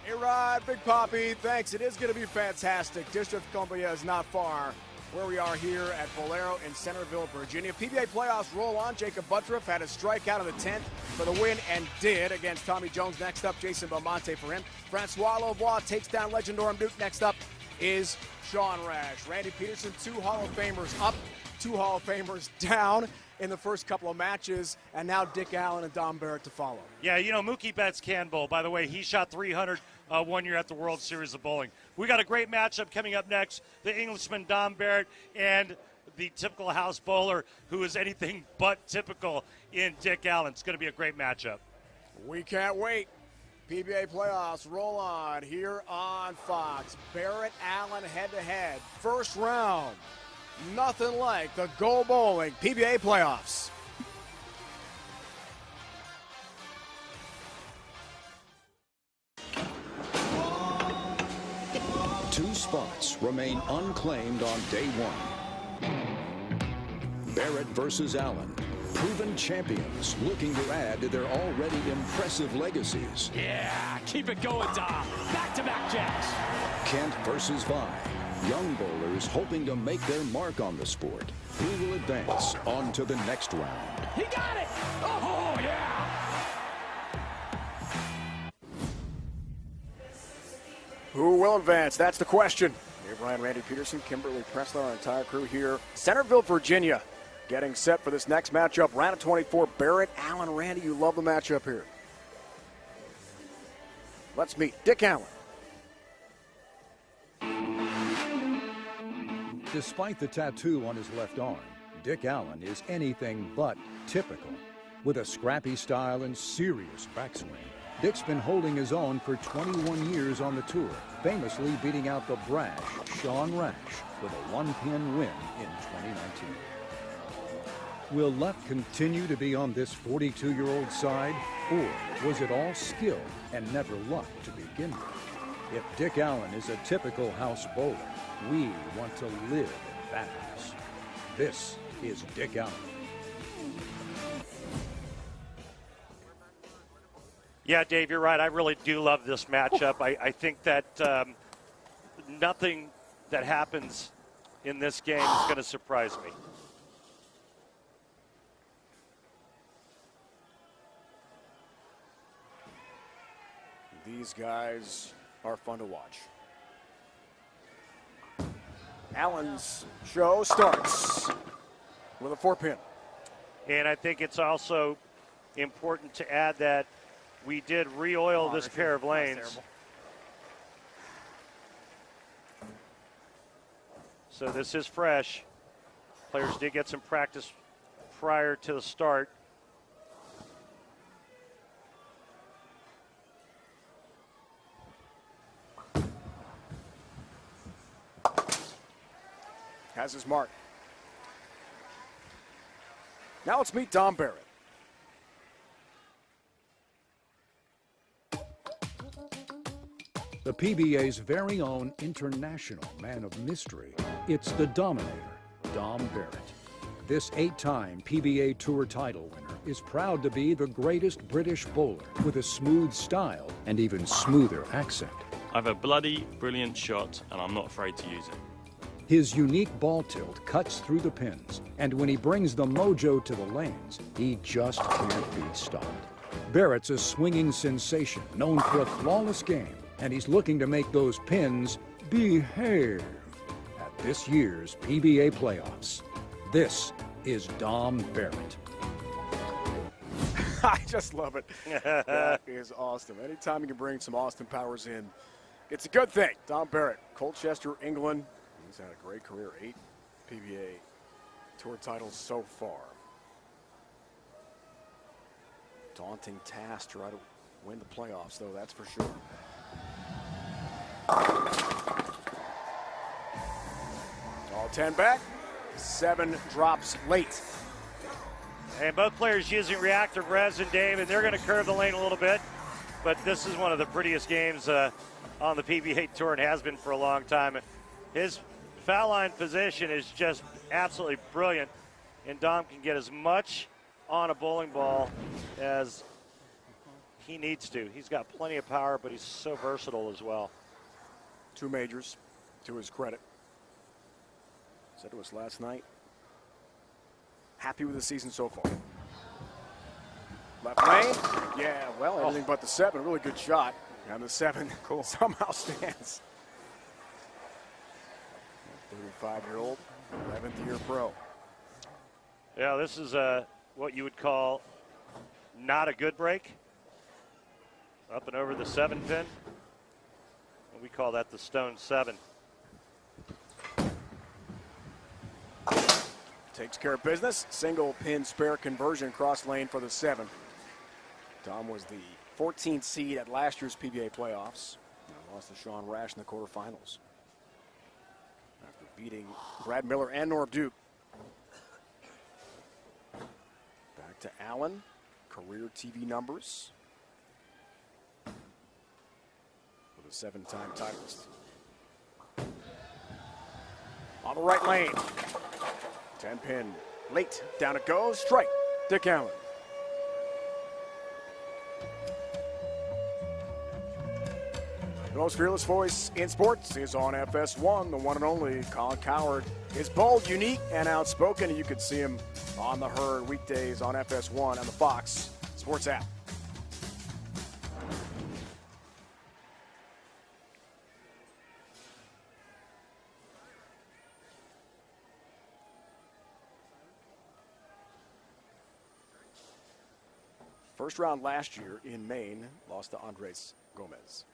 Hey, Rod, Big Poppy, thanks. It is going to be fantastic. District of Columbia is not far where we are here at Bowlero in Centreville, Virginia. PBA playoffs roll on. Jakob Butturff had a strikeout in the 10th for the win and did against Tommy Jones. Next up, Jason Belmonte for him. François Lavoie takes down legend Norm Duke. Next up is Sean Rash. Randy Peterson, 2 Hall of Famers up, 2 Hall of Famers down. in the first couple of matches, and now Dick Allen and Dom Barrett to follow. Yeah, you know, Mookie Betts can bowl. By the way, he shot 300 1 year at the World Series of Bowling. We got a great matchup coming up next. The Englishman Dom Barrett and the typical house bowler who is anything but typical in Dick Allen. It's going to be a great matchup. We can't wait. PBA Playoffs roll on here on Fox. Barrett Allen head-to-head. First round. Nothing like the Go Bowling PBA Playoffs. Two spots remain unclaimed on day one. Barrett versus Allen. Proven champions looking to add to their already impressive legacies. Yeah, keep it going, Dom. Back-to-back jacks. Kent versus Vi. Young bowlers hoping to make their mark on the sport. Who will advance on to the next round? He got it! Oh, yeah! Who will advance? That's the question. Dave Ryan, Randy Peterson, Kimberly Pressler, our entire crew here. Centerville, Virginia, getting set for this next matchup. Round of 24, Barrett, Allen, Randy. You love the matchup here. Let's meet Dick Allen. Despite the tattoo on his left arm, Dick Allen is anything but typical. With a scrappy style and serious backswing, Dick's been holding his own for 21 years on the tour, famously beating out the brash Sean Rash with a one-pin win in 2019. Will luck continue to be on this 42-year-old side, or was it all skill and never luck to begin with? If Dick Allen is a typical house bowler, we want to live in that house. This is Dick Allen. Yeah, Dave, you're right. I really do love this matchup. I think that nothing that happens in this game is going to surprise me. These guys are fun to watch. Allen's show starts with a 4-pin. And I think it's also important to add that we did re-oil this pair of lanes. So this is fresh. Players did get some practice prior to the start. Has his mark. Now let's meet Dom Barrett. The PBA's very own international man of mystery. It's the Dominator, Dom Barrett. This 8-time PBA Tour title winner is proud to be the greatest British bowler with a smooth style and even smoother accent. I have a bloody brilliant shot and I'm not afraid to use it. His unique ball tilt cuts through the pins, and when he brings the mojo to the lanes, he just can't be stopped. Barrett's a swinging sensation known for a flawless game, and he's looking to make those pins behave at this year's PBA Playoffs. This is Dom Barrett. I just love it. That is awesome. Anytime you can bring some Austin Powers in, it's a good thing. Dom Barrett, Colchester, England. He's had a great career, 8 PBA Tour titles so far. Daunting task to try to win the playoffs, though, that's for sure. All 10 back, 7 drops late. And both players using reactive resin, Dave, and they're going to curve the lane a little bit. But this is one of the prettiest games on the PBA Tour and has been for a long time. His foul line position is just absolutely brilliant, and Dom can get as much on a bowling ball as he needs to. He's got plenty of power, but he's so versatile as well. 2 majors, to his credit. Said to us last night, happy with the season so far. Left lane, yeah, well, everything but the 7, really good shot. And the 7 somehow stands. 35-year-old, 11th year pro. Yeah, this is what you would call not a good break. Up and over the 7-pin. We call that the Stone 7. Takes care of business. Single pin spare conversion cross lane for the 7. Dom was the 14th seed at last year's PBA playoffs. And lost to Sean Rash in the quarterfinals after beating Brad Miller and Norv Duke. Back to Allen. Career TV numbers for the 7-time titleist. On the right lane. 10-pin late. Down it goes. Strike. Dick Allen. The most fearless voice in sports is on FS1. The one and only Colin Cowherd is bold, unique, and outspoken. And you can see him on the Herd weekdays on FS1 and the Fox Sports app. First round last year in Maine, lost to Andres Gomez.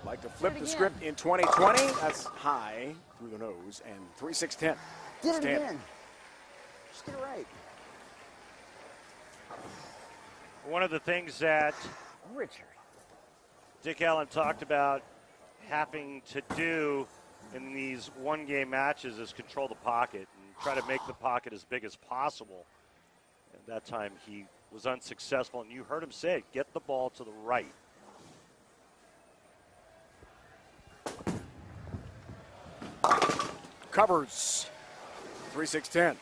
Like to flip the script in 2020. That's high through the nose and 3-6-10. Did it again. Just get it right. One of the things that Richard Dick Allen talked about having to do in these one-game matches is control the pocket and try to make the pocket as big as possible. At that time, he was unsuccessful, and you heard him say, get the ball to the right. Covers. 3-6-10.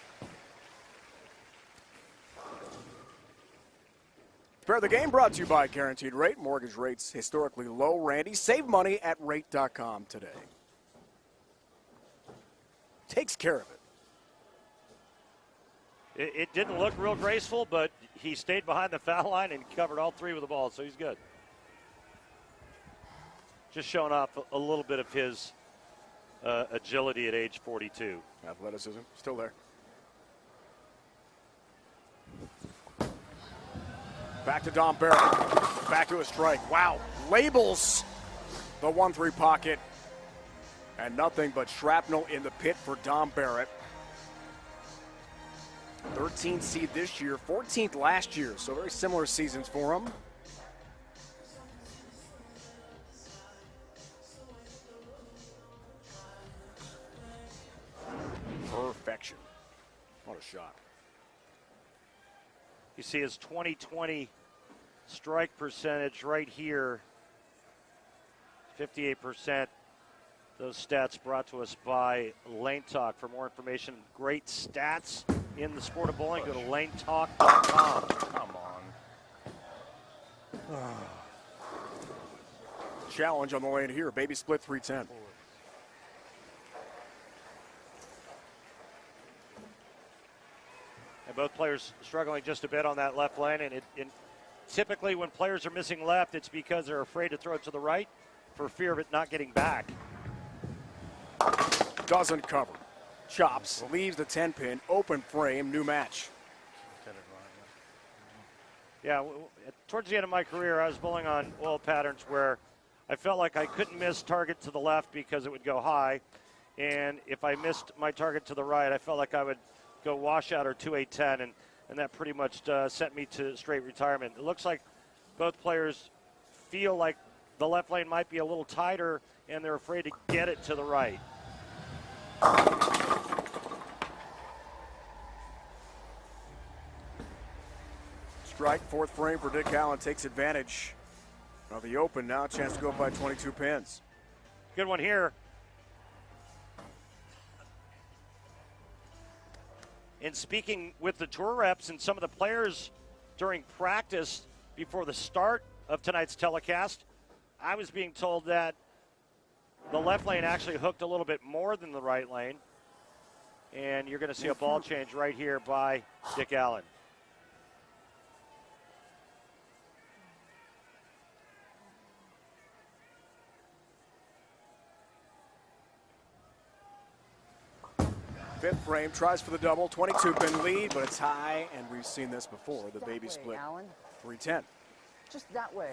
Fair the game brought to you by Guaranteed Rate. Mortgage rates historically low. Randy, save money at rate.com today. Takes care of it. It didn't look real graceful, but he stayed behind the foul line and covered all three with the ball, so he's good. Just showing off a little bit of his agility at age 42. Athleticism, still there. Back to Dom Barrett. Back to a strike. Wow. Labels the 1-3 pocket. And nothing but shrapnel in the pit for Dom Barrett. 13th seed this year, 14th last year. So very similar seasons for him. Perfection. What a shot. You see his 2020 strike percentage right here, 58%. Those stats brought to us by Lane Talk. For more information, great stats in the sport of bowling, go to lanetalk.com. Come on. Challenge on the lane here. Baby split 310. And both players struggling just a bit on that left lane. And typically when players are missing left, it's because they're afraid to throw it to the right for fear of it not getting back. Doesn't cover. Chops, leaves the 10-pin, open frame, new match. Yeah, towards the end of my career, I was bowling on oil patterns where I felt like I couldn't miss target to the left because it would go high. And if I missed my target to the right, I felt like I would go washout or 2-8-10, and that pretty much sent me to straight retirement. It looks like both players feel like the left lane might be a little tighter, and they're afraid to get it to the right. Strike, fourth frame for Dick Allen, takes advantage of the open. Now a chance to go up by 22 pins. Good one here. And speaking with the tour reps and some of the players during practice before the start of tonight's telecast, I was being told that the left lane actually hooked a little bit more than the right lane. And you're going to see a ball change right here by Dick Allen. Fifth frame, tries for the double, 22-pin lead, but it's high, and we've seen this before, the baby way, split, Alan. 310. Just that way.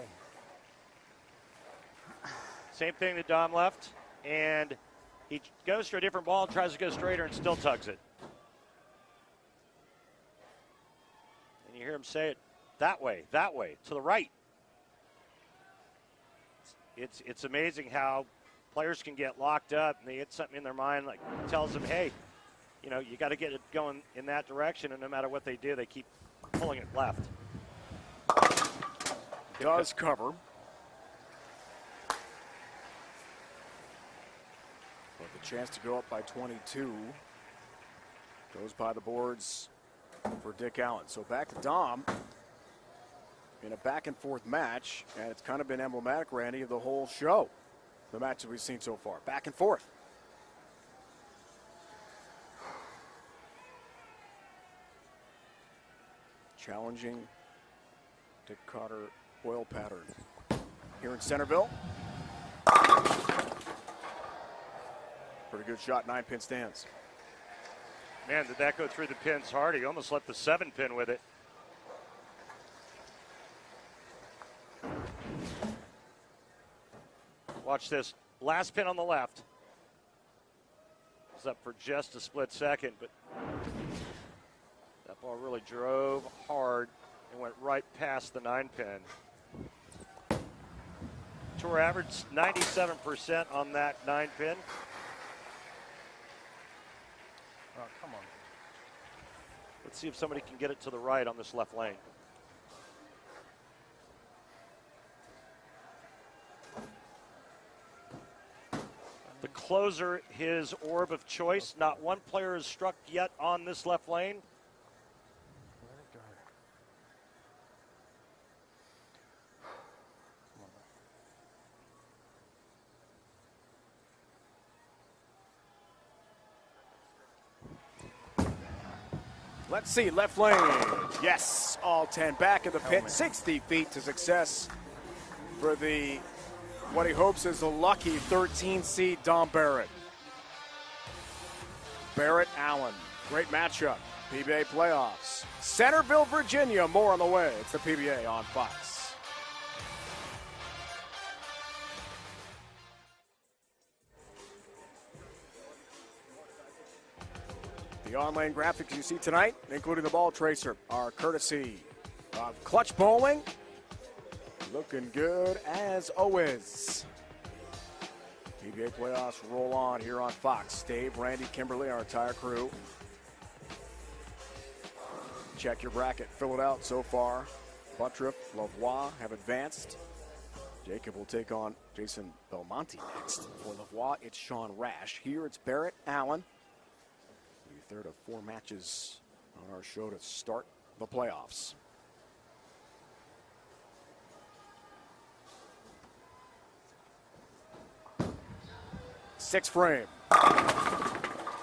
Same thing that Dom left, and he goes to a different ball, tries to go straighter, and still tugs it. And you hear him say it that way, to the right. It's amazing how players can get locked up, and they get something in their mind like tells them, hey, you know, you got to get it going in that direction, and no matter what they do, they keep pulling it left. Does cover. But the chance to go up by 22 goes by the boards for Dick Allen. So back to Dom in a back-and-forth match, and it's kind of been emblematic, Randy, of the whole show, the matches we've seen so far. Back and forth. Challenging Dick Carter oil pattern here in Centerville. Pretty good shot, 9-pin stands. Man, did that go through the pins hard? He almost left the 7-pin with it. Watch this. Last pin on the left. It's up for just a split second, but that ball really drove hard and went right past the 9-pin. Tour average 97% on that 9-pin. Oh, come on. Let's see if somebody can get it to the right on this left lane. The closer, his orb of choice. Not one player has struck yet on this left lane. Let's see, left lane. Yes, all 10 back in the pit. 60 feet to success for the, what he hopes is the lucky 13 seed Dom Barrett. Barrett Allen, great matchup. PBA Playoffs. Centerville, Virginia, more on the way. It's the PBA on Fox. The on-lane graphics you see tonight, including the ball tracer, are courtesy of Clutch Bowling. Looking good as always. PBA Playoffs roll on here on Fox. Dave, Randy, Kimberly, our entire crew. Check your bracket, fill it out so far. Butturff, Lavoie have advanced. Jacob will take on Jason Belmonte next. For Lavoie, it's Sean Rash. Here it's Barrett Allen. The third of 4 matches on our show to start the playoffs. Sixth frame.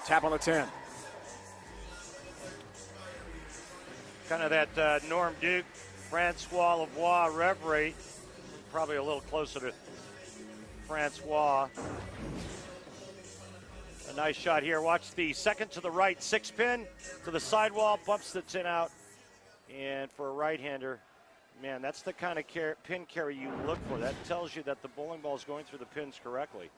Tap on the 10. Kind of that Norm Duke, Francois Lavoie reverie. Probably a little closer to Francois. A nice shot here. Watch the second to the right, 6-pin to the sidewall, bumps the 10 out. And for a right-hander, man, that's the kind of pin carry you look for. That tells you that the bowling ball is going through the pins correctly.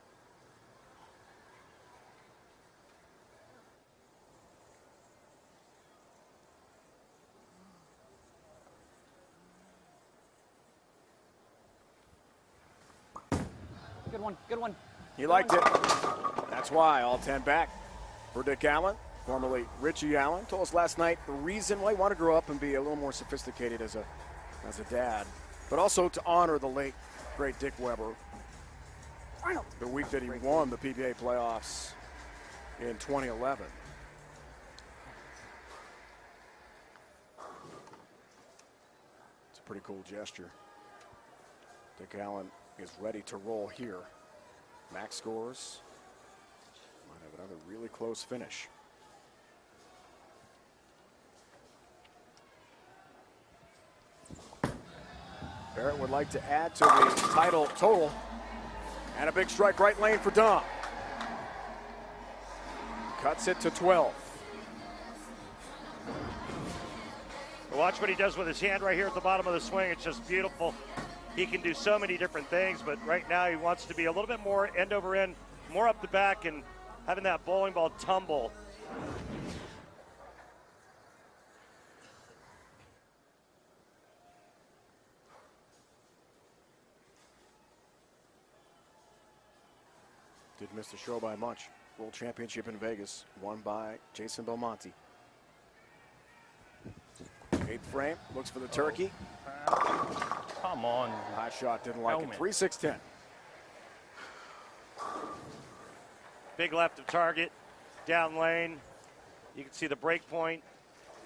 Good one, good one. He liked it. That's why, all 10 back for Dick Allen, formerly Richie Allen. Told us last night the reason why he wanted to grow up and be a little more sophisticated as a dad, but also to honor the late, great Dick Weber. The week that he won the PBA playoffs in 2011. It's a pretty cool gesture. Dick Allen is ready to roll here. Max scores. Might have another really close finish. Barrett would like to add to the title total. And a big strike right lane for Dom. Cuts it to 12. Watch what he does with his hand right here at the bottom of the swing. It's just beautiful. He can do so many different things, but right now he wants to be a little bit more end over end, more up the back, and having that bowling ball tumble. Did miss the show by much. World Championship in Vegas, won by Jason Belmonte. 8th frame, looks for the turkey. Come on. High shot, didn't like it. 3-6-10. Big left of target, down lane. You can see the break point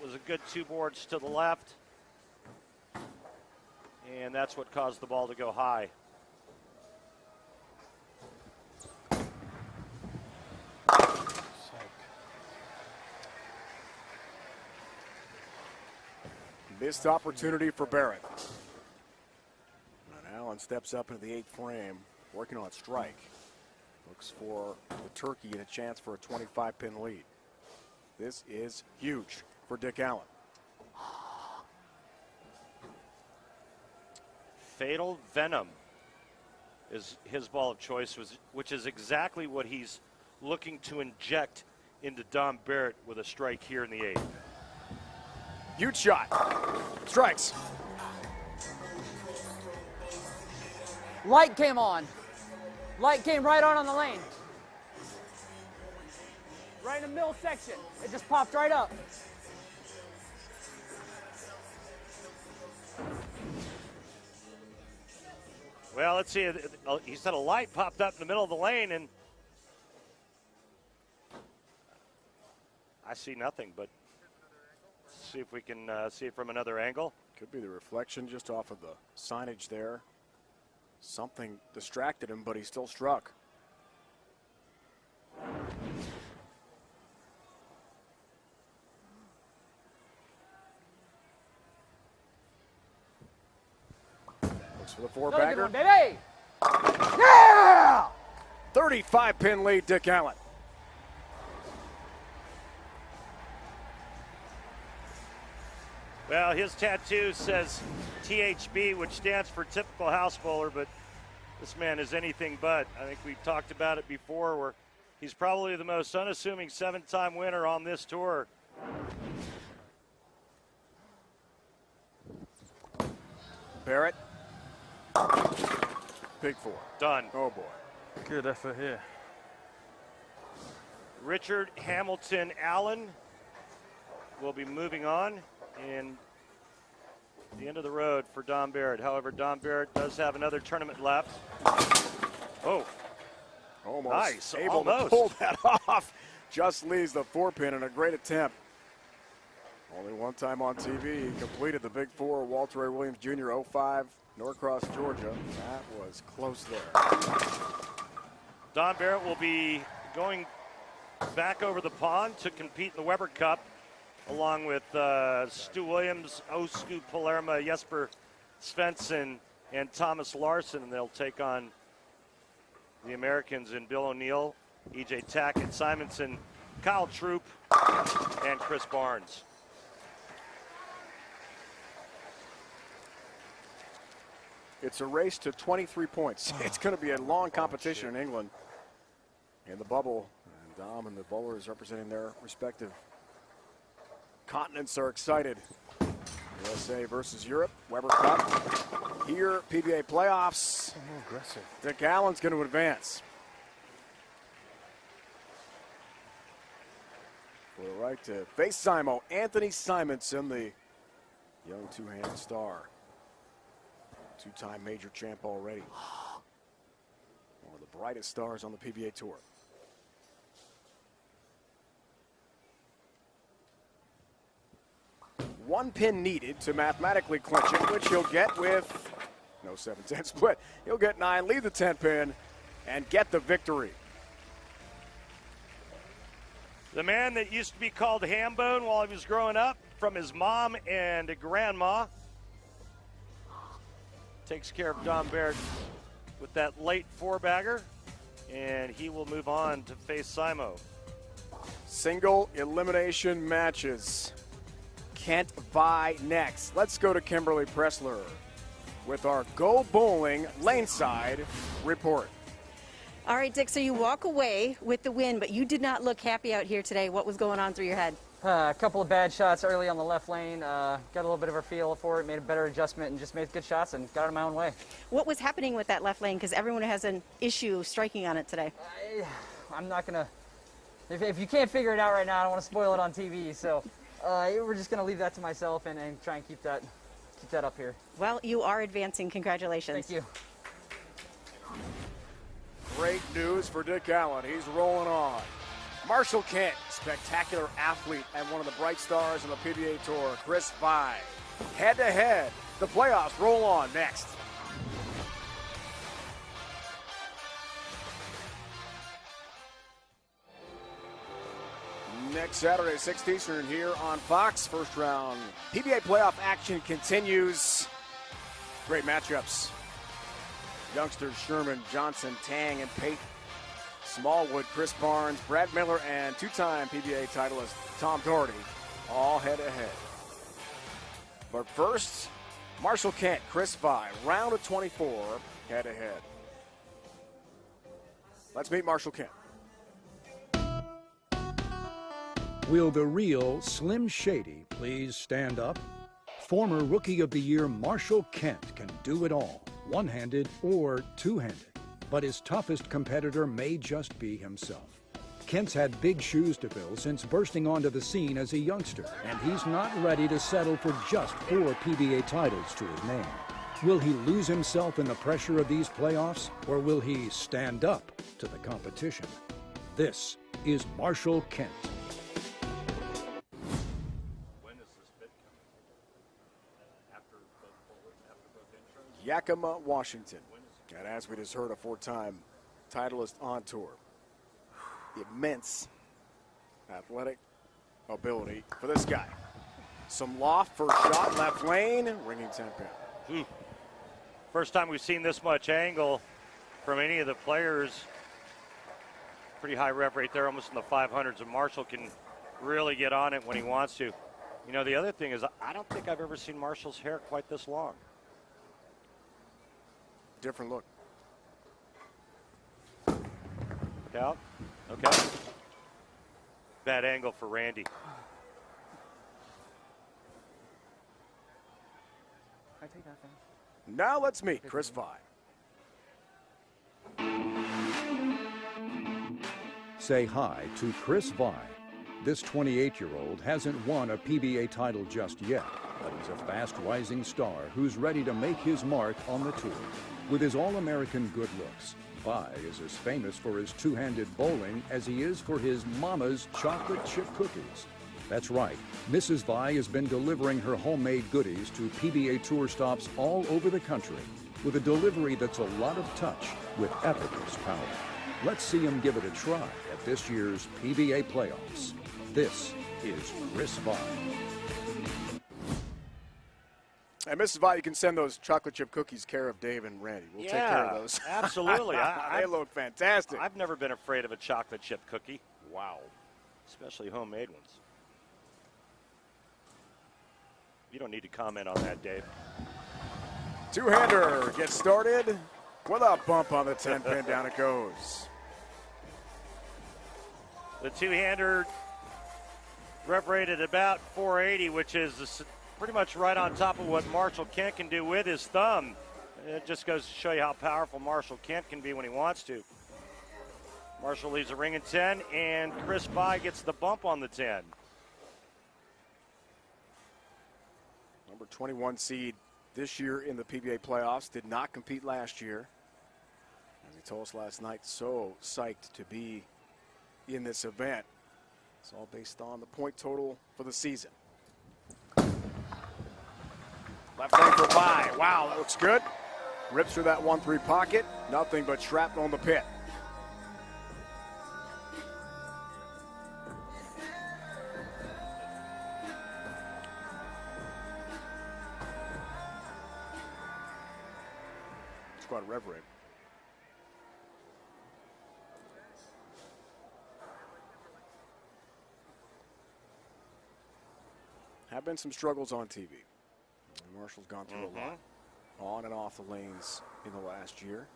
was a good 2 boards to the left. And that's what caused the ball to go high. Missed opportunity for Barrett. And Allen steps up into the 8th frame, working on strike. Looks for the turkey and a chance for a 25-pin lead. This is huge for Dick Allen. Fatal Venom is his ball of choice, which is exactly what he's looking to inject into Dom Barrett with a strike here in the 8th. Huge shot. Strikes. Light came on. Light came right on the lane. Right in the middle section. It just popped right up. Well, let's see. He said a light popped up in the middle of the lane, and I see nothing, but see if we can see it from another angle. Could be the reflection just off of the signage there. Something distracted him, but he still struck. Looks for the 4-bagger. Baby! Yeah! 35-pin lead, Dick Allen. Well, his tattoo says THB, which stands for typical house bowler, but this man is anything but. I think we've talked about it before, where he's probably the most unassuming 7-time winner on this tour. Barrett. Big 4. Done. Oh, boy. Good effort here. Richard Hamilton Allen will be moving on. And the end of the road for Dom Barrett. However, Dom Barrett does have another tournament left. Oh, almost nice. Able to pull that off. Just leaves the 4-pin in a great attempt. Only one time on TV, he completed the big 4. Walter A. Williams Jr. 05, Norcross, Georgia. That was close there. Dom Barrett will be going back over the pond to compete in the Weber Cup, along with Stu Williams, Osku Palermo, Jesper Svensson, and Thomas Larson. And they'll take on the Americans in Bill O'Neill, E.J. Tackett, Simonson, Kyle Troop, and Chris Barnes. It's a race to 23 points. It's going to be a long competition in England. In the bubble, and Dom and the bowlers representing their respective continents are excited. USA versus Europe, Weber Cup. Here, PBA Playoffs. More aggressive. Dick Allen's going to advance. For the right to face Simo, Anthony Simonson, the young two-handed star. 2-time major champ already. One of the brightest stars on the PBA Tour. One pin needed to mathematically clinch it, which he'll get with no 7-10 split. He'll get 9, lead the 10-pin, and get the victory. The man that used to be called Hambone while he was growing up, from his mom and grandma, takes care of Dom Barrett with that late 4-bagger, and he will move on to face Simo. Single elimination matches. Kent Vi next. Let's go to Kimberly Pressler with our Go Bowling Laneside report. All right, Dick, so you walk away with the win, but you did not look happy out here today. What was going on through your head? A couple of bad shots early on the left lane. Got a little bit of a feel for it, made a better adjustment, and just made good shots and got out of my own way. What was happening with that left lane? Because everyone has an issue striking on it today. I'm not going to... If you can't figure it out right now, I don't want to spoil it on TV. So we're just going to leave that to myself and try and keep that up here. Well, you are advancing. Congratulations. Thank you. Great news for Dick Allen. He's rolling on. Marshall Kent, spectacular athlete and one of the bright stars on the PBA Tour. Chris Vi, head-to-head. The playoffs roll on next. Next Saturday, 6 Eastern here on Fox. First round PBA playoff action continues. Great matchups. Youngsters Sherman, Johnson, Tang, and Pate. Smallwood, Chris Barnes, Brad Miller, and two-time PBA titleist Tom Doherty, all head-to-head. But first, Marshall Kent, Chris Vi, round of 24, head-to-head. Let's meet Marshall Kent. Will the real Slim Shady please stand up? Former Rookie of the Year Marshall Kent can do it all, one-handed or two-handed. But his toughest competitor may just be himself. Kent's had big shoes to fill since bursting onto the scene as a youngster, and he's not ready to settle for just 4 PBA titles to his name. Will he lose himself in the pressure of these playoffs, or will he stand up to the competition? This is Marshall Kent. Yakima, Washington. And as we just heard, a 4-time titleist on tour. Immense athletic ability for this guy. Some loft, first shot, left lane, ringing 10-pin. First time we've seen this much angle from any of the players. Pretty high rep right there, almost in the 500s, and Marshall can really get on it when he wants to. You know, the other thing is, I don't think I've ever seen Marshall's hair quite this long. Different look. Look out. Okay. Bad angle for Randy. I take that thing. Now let's meet Chris Vi. Say hi to Chris Vi. This 28-year-old hasn't won a PBA title just yet, but he's a fast-rising star who's ready to make his mark on the tour. With his all-American good looks, Vi is as famous for his two-handed bowling as he is for his mama's chocolate chip cookies. That's right, Mrs. Vi has been delivering her homemade goodies to PBA Tour stops all over the country with a delivery that's a lot of touch with effortless power. Let's see him give it a try at this year's PBA Playoffs. This is Chris Vi. And Mrs. Vi, you can send those chocolate chip cookies care of Dave and Randy. We'll take care of those. Absolutely. They look fantastic. I've never been afraid of a chocolate chip cookie. Wow. Especially homemade ones. You don't need to comment on that, Dave. Two-hander gets started with a bump on the 10-pin. Down it goes. The two-hander rep rated about 480, which is pretty much right on top of what Marshall Kent can do with his thumb. It just goes to show you how powerful Marshall Kent can be when he wants to. Marshall leaves a ring in 10, and Chris Vi gets the bump on the 10. Number 21 seed this year in the PBA playoffs. Did not compete last year. As he told us last night, so psyched to be in this event. It's all based on the point total for the season. Left lane for Vi. Wow, that looks good. Rips through that 1-3 pocket. Nothing but shrapnel in the pit. Squad rev rate. have been some struggles on TV. And Marshall's gone through a lot on and off the lanes in the last year.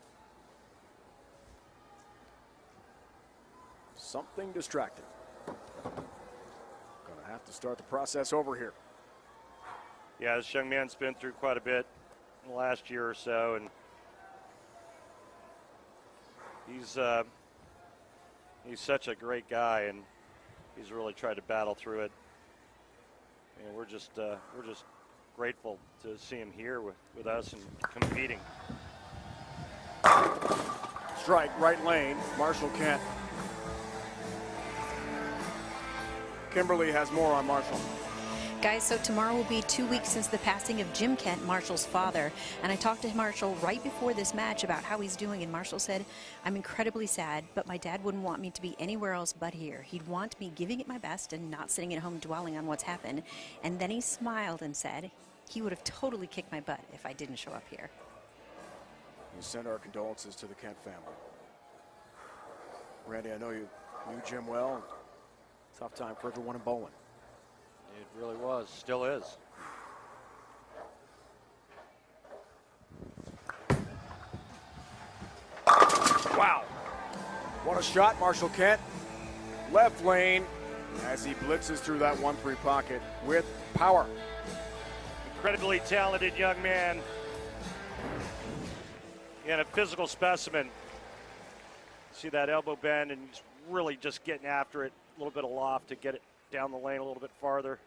Something distracting. Gonna have to start the process over here. Yeah, this young man's been through quite a bit in the last year or so, and he's such a great guy, and he's really tried to battle through it. And we're just grateful to see him here with us and competing. Strike, right lane, Marshall Kent. Kimberly has more on Marshall. Guys, so tomorrow will be 2 weeks since the passing of Jim Kent, Marshall's father. And I talked to Marshall right before this match about how he's doing. And Marshall said, I'm incredibly sad, but my dad wouldn't want me to be anywhere else but here. He'd want me giving it my best and not sitting at home dwelling on what's happened. And then he smiled and said he would have totally kicked my butt if I didn't show up here. We send our condolences to the Kent family. Randy, I know you knew Jim well. Tough time for everyone in bowling. It really was, still is. Wow. What a shot, Marshall Kent. Left lane as he blitzes through that 1-3 pocket with power. Incredibly talented young man and a physical specimen. See that elbow bend, and he's really just getting after it. A little bit of loft to get it down the lane a little bit farther.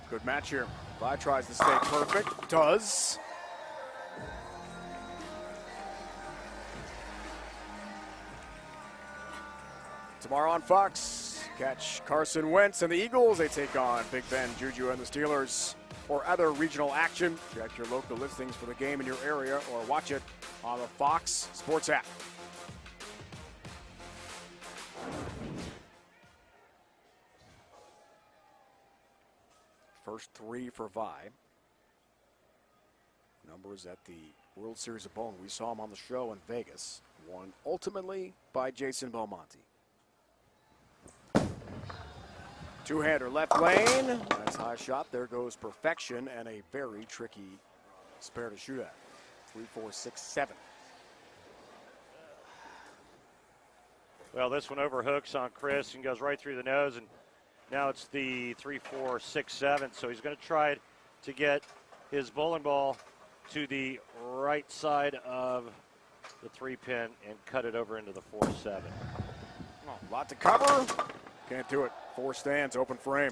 Good match here. Vi tries to stay perfect. Does. Tomorrow on Fox, catch Carson Wentz and the Eagles. They take on Big Ben, Juju, and the Steelers. For other regional action, check your local listings for the game in your area or watch it on the Fox Sports app. First 3 for Vi. Numbers at the World Series of Bowling. We saw him on the show in Vegas. Won ultimately by Jason Belmonte. Two-hander left lane. Nice high shot. There goes perfection and a very tricky spare to shoot at. 3, 4, 6, 7. Well, this one overhooks on Chris and goes right through the nose, and now it's the 3, 4, 6, 7. So he's going to try to get his bowling ball to the right side of the 3-pin and cut it over into the 4-7. A lot to cover. Can't do it. 4 stands, open frame.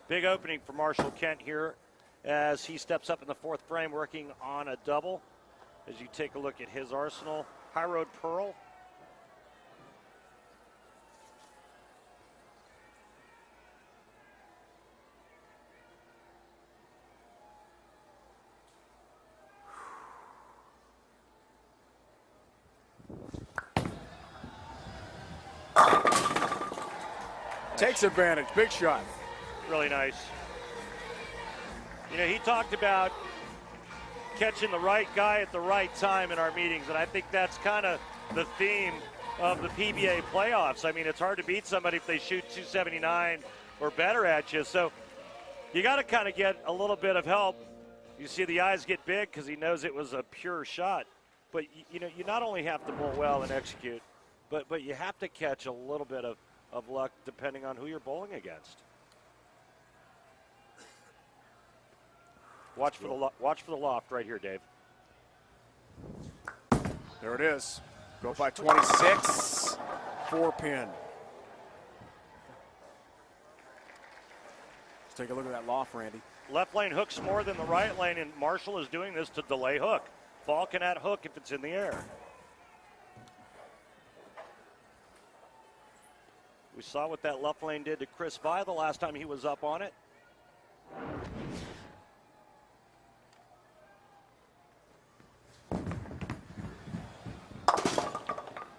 Big opening for Marshall Kent here as he steps up in the 4th frame working on a double. As you take a look at his arsenal, High Road Pearl. Takes advantage, big shot. Really nice. You know, he talked about catching the right guy at the right time in our meetings, and I think that's kind of the theme of the PBA playoffs. I mean, it's hard to beat somebody if they shoot 279 or better at you, so you got to kind of get a little bit of help. You see the eyes get big because he knows it was a pure shot, but you know, you not only have to bowl well and execute, but you have to catch a little bit of luck depending on who you're bowling against. Watch for the loft right here, Dave. There it is. Go by 26. 4-pin. Let's take a look at that loft, Randy. Left lane hooks more than the right lane, and Marshall is doing this to delay hook. Ball can add hook if it's in the air. We saw what that left lane did to Chris Vi the last time he was up on it.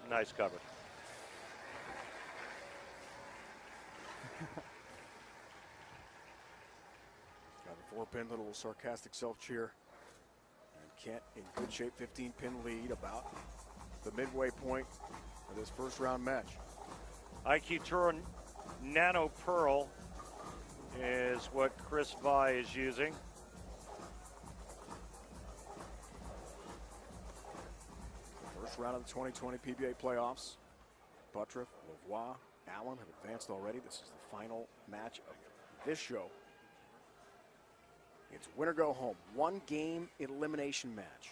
Nice cover. 4-pin, little sarcastic self-cheer. And Kent in good shape, 15-pin lead, about the midway point of this first-round match. IQ Tour Nano Pearl is what Chris Vi is using. First round of the 2020 PBA Playoffs. Butturff, Lavoie, Allen have advanced already. This is the final match of this show. It's win or go home. 1-game elimination match.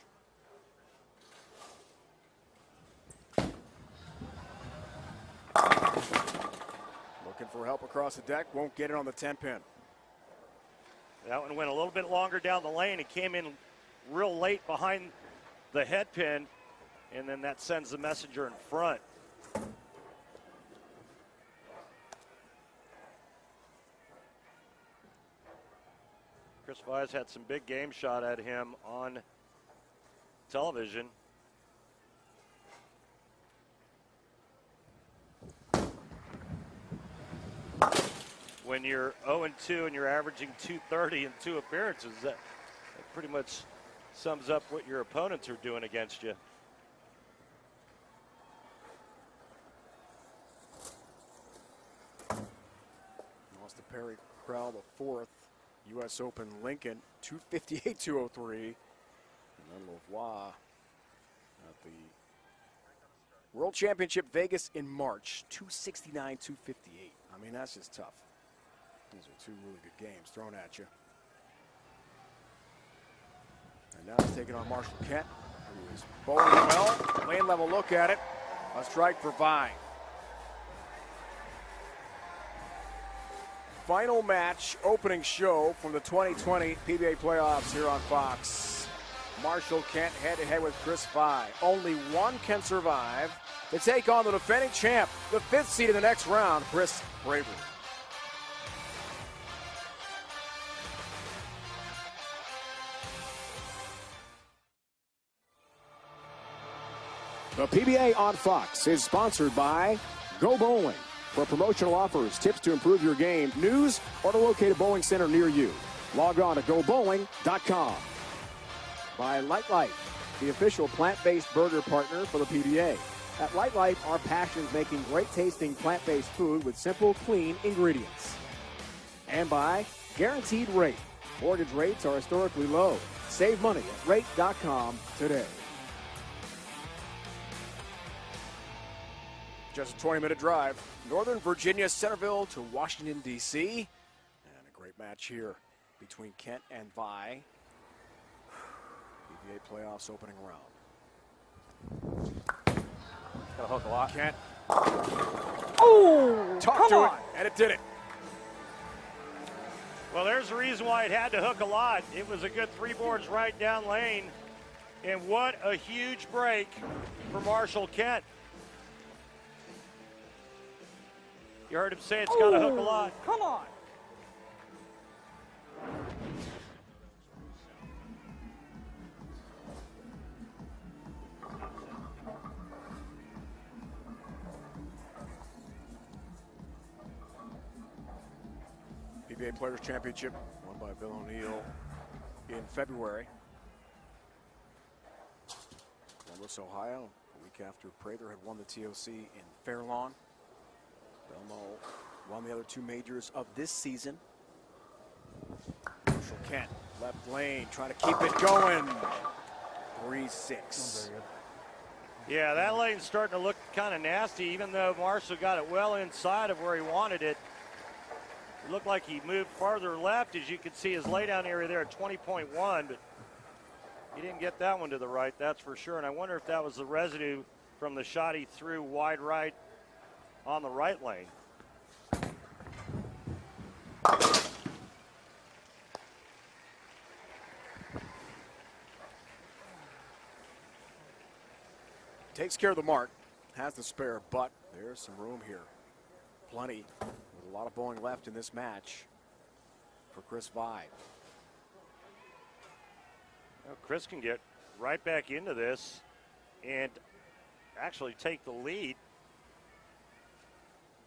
Looking for help across the deck. Won't get it on the 10-pin. That one went a little bit longer down the lane. It came in real late behind the head pin, and then that sends the messenger in front. Chris Vi's had some big game shot at him on television. When you're 0-2 and you're averaging 230 in 2 appearances, that pretty much sums up what your opponents are doing against you. Lost to Perry Crowell, the 4th U.S. Open Lincoln, 258-203. And then Lavoie at the World Championship Vegas in March, 269-258. I mean, that's just tough. Those are 2 really good games thrown at you. And now he's taking on Marshall Kent, who is bowling well. Lane level look at it. A strike for Vi. Final match, opening show from the 2020 PBA Playoffs here on Fox. Marshall Kent head-to-head with Chris Vi. Only one can survive to take on the defending champ, the 5th seed in the next round, Chris Bravery. The PBA on Fox is sponsored by Go Bowling. For promotional offers, tips to improve your game, news, or to locate a bowling center near you, log on to gobowling.com. By Light Life, the official plant-based burger partner for the PBA. At Light Life, our passion is making great-tasting plant-based food with simple, clean ingredients. And by Guaranteed Rate. Mortgage rates are historically low. Save money at rate.com today. Just a 20-minute drive. Northern Virginia, Centreville to Washington, D.C. And a great match here between Kent and Vi. PBA Playoffs opening round. Got to hook a lot. Kent. Oh, Talk to it, and it did it. Well, there's the reason why it had to hook a lot. It was a good 3 boards right down lane. And what a huge break for Marshall Kent. You heard him say it's got to hook a lot. Come on. PBA Players Championship won by Bill O'Neill in February. Columbus, Ohio, a week after Prather had won the TOC in Fairlawn. Belmo won the other 2 majors of this season. Marshall Kent, left lane, trying to keep it going. 3-6. Yeah, that lane's starting to look kind of nasty, even though Marshall got it well inside of where he wanted it. It looked like he moved farther left, as you can see his laydown area there at 20.1, but he didn't get that one to the right, that's for sure. And I wonder if that was the residue from the shot he threw wide right on the right lane. Takes care of the mark, has the spare, but there's some room here. Plenty, with a lot of bowling left in this match for Chris Vi. Well, Chris can get right back into this and actually take the lead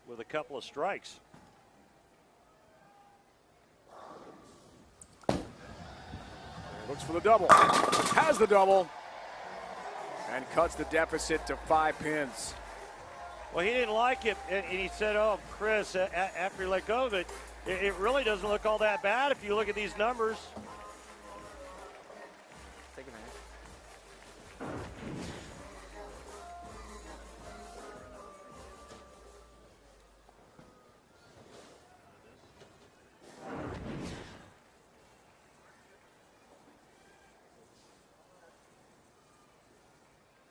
with a couple of strikes. Looks for the double. Has the double. And cuts the deficit to 5 pins. Well, he didn't like it, and he said, oh, Chris, after he let go of it, it really doesn't look all that bad if you look at these numbers. Take a minute.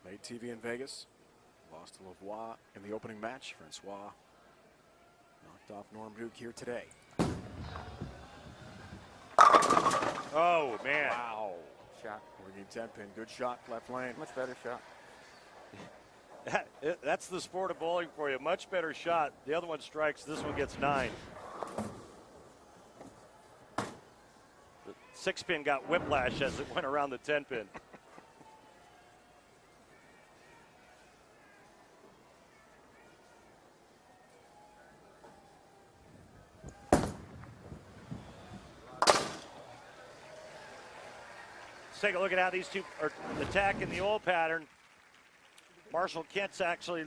Made TV in Vegas. Lost to Lavoie in the opening match. Francois knocked off Norm Duke here today. Oh, man. Wow. Shot. Ringing 10-pin. Good shot. Left lane. Much better shot. That's the sport of bowling for you. Much better shot. The other one strikes. This one gets 9. The 6-pin got whiplash as it went around the 10-pin. Let's take a look at how these two are attacking the old pattern. Marshall Kent's actually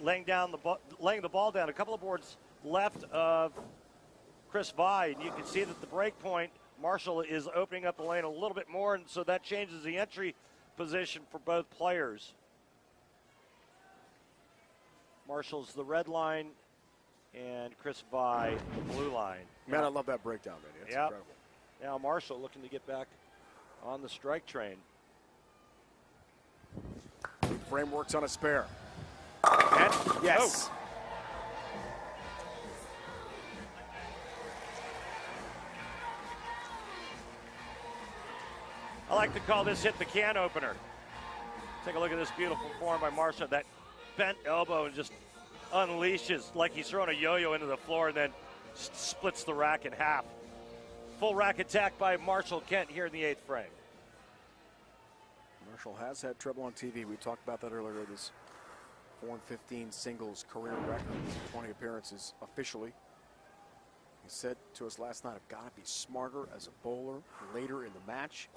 laying the ball down a couple of boards left of Chris Vai, and you can see that the break point, Marshall is opening up the lane a little bit more, and so that changes the entry position for both players. Marshall's the red line, and Chris Vai the blue line. Man, I love that breakdown, man. It's incredible. Now Marshall looking to get back on the strike train. Frame works on a spare. And yes. Oh. I like to call this hit the can opener. Take a look at this beautiful form by Marshall. That bent elbow and just unleashes like he's throwing a yo-yo into the floor and then splits the rack in half. Full rack attack by Marshall Kent here in the 8th frame. Marshall has had trouble on TV. We talked about that earlier. This 4-15 singles career record, 20 appearances officially. He said to us last night, I've got to be smarter as a bowler later in the match.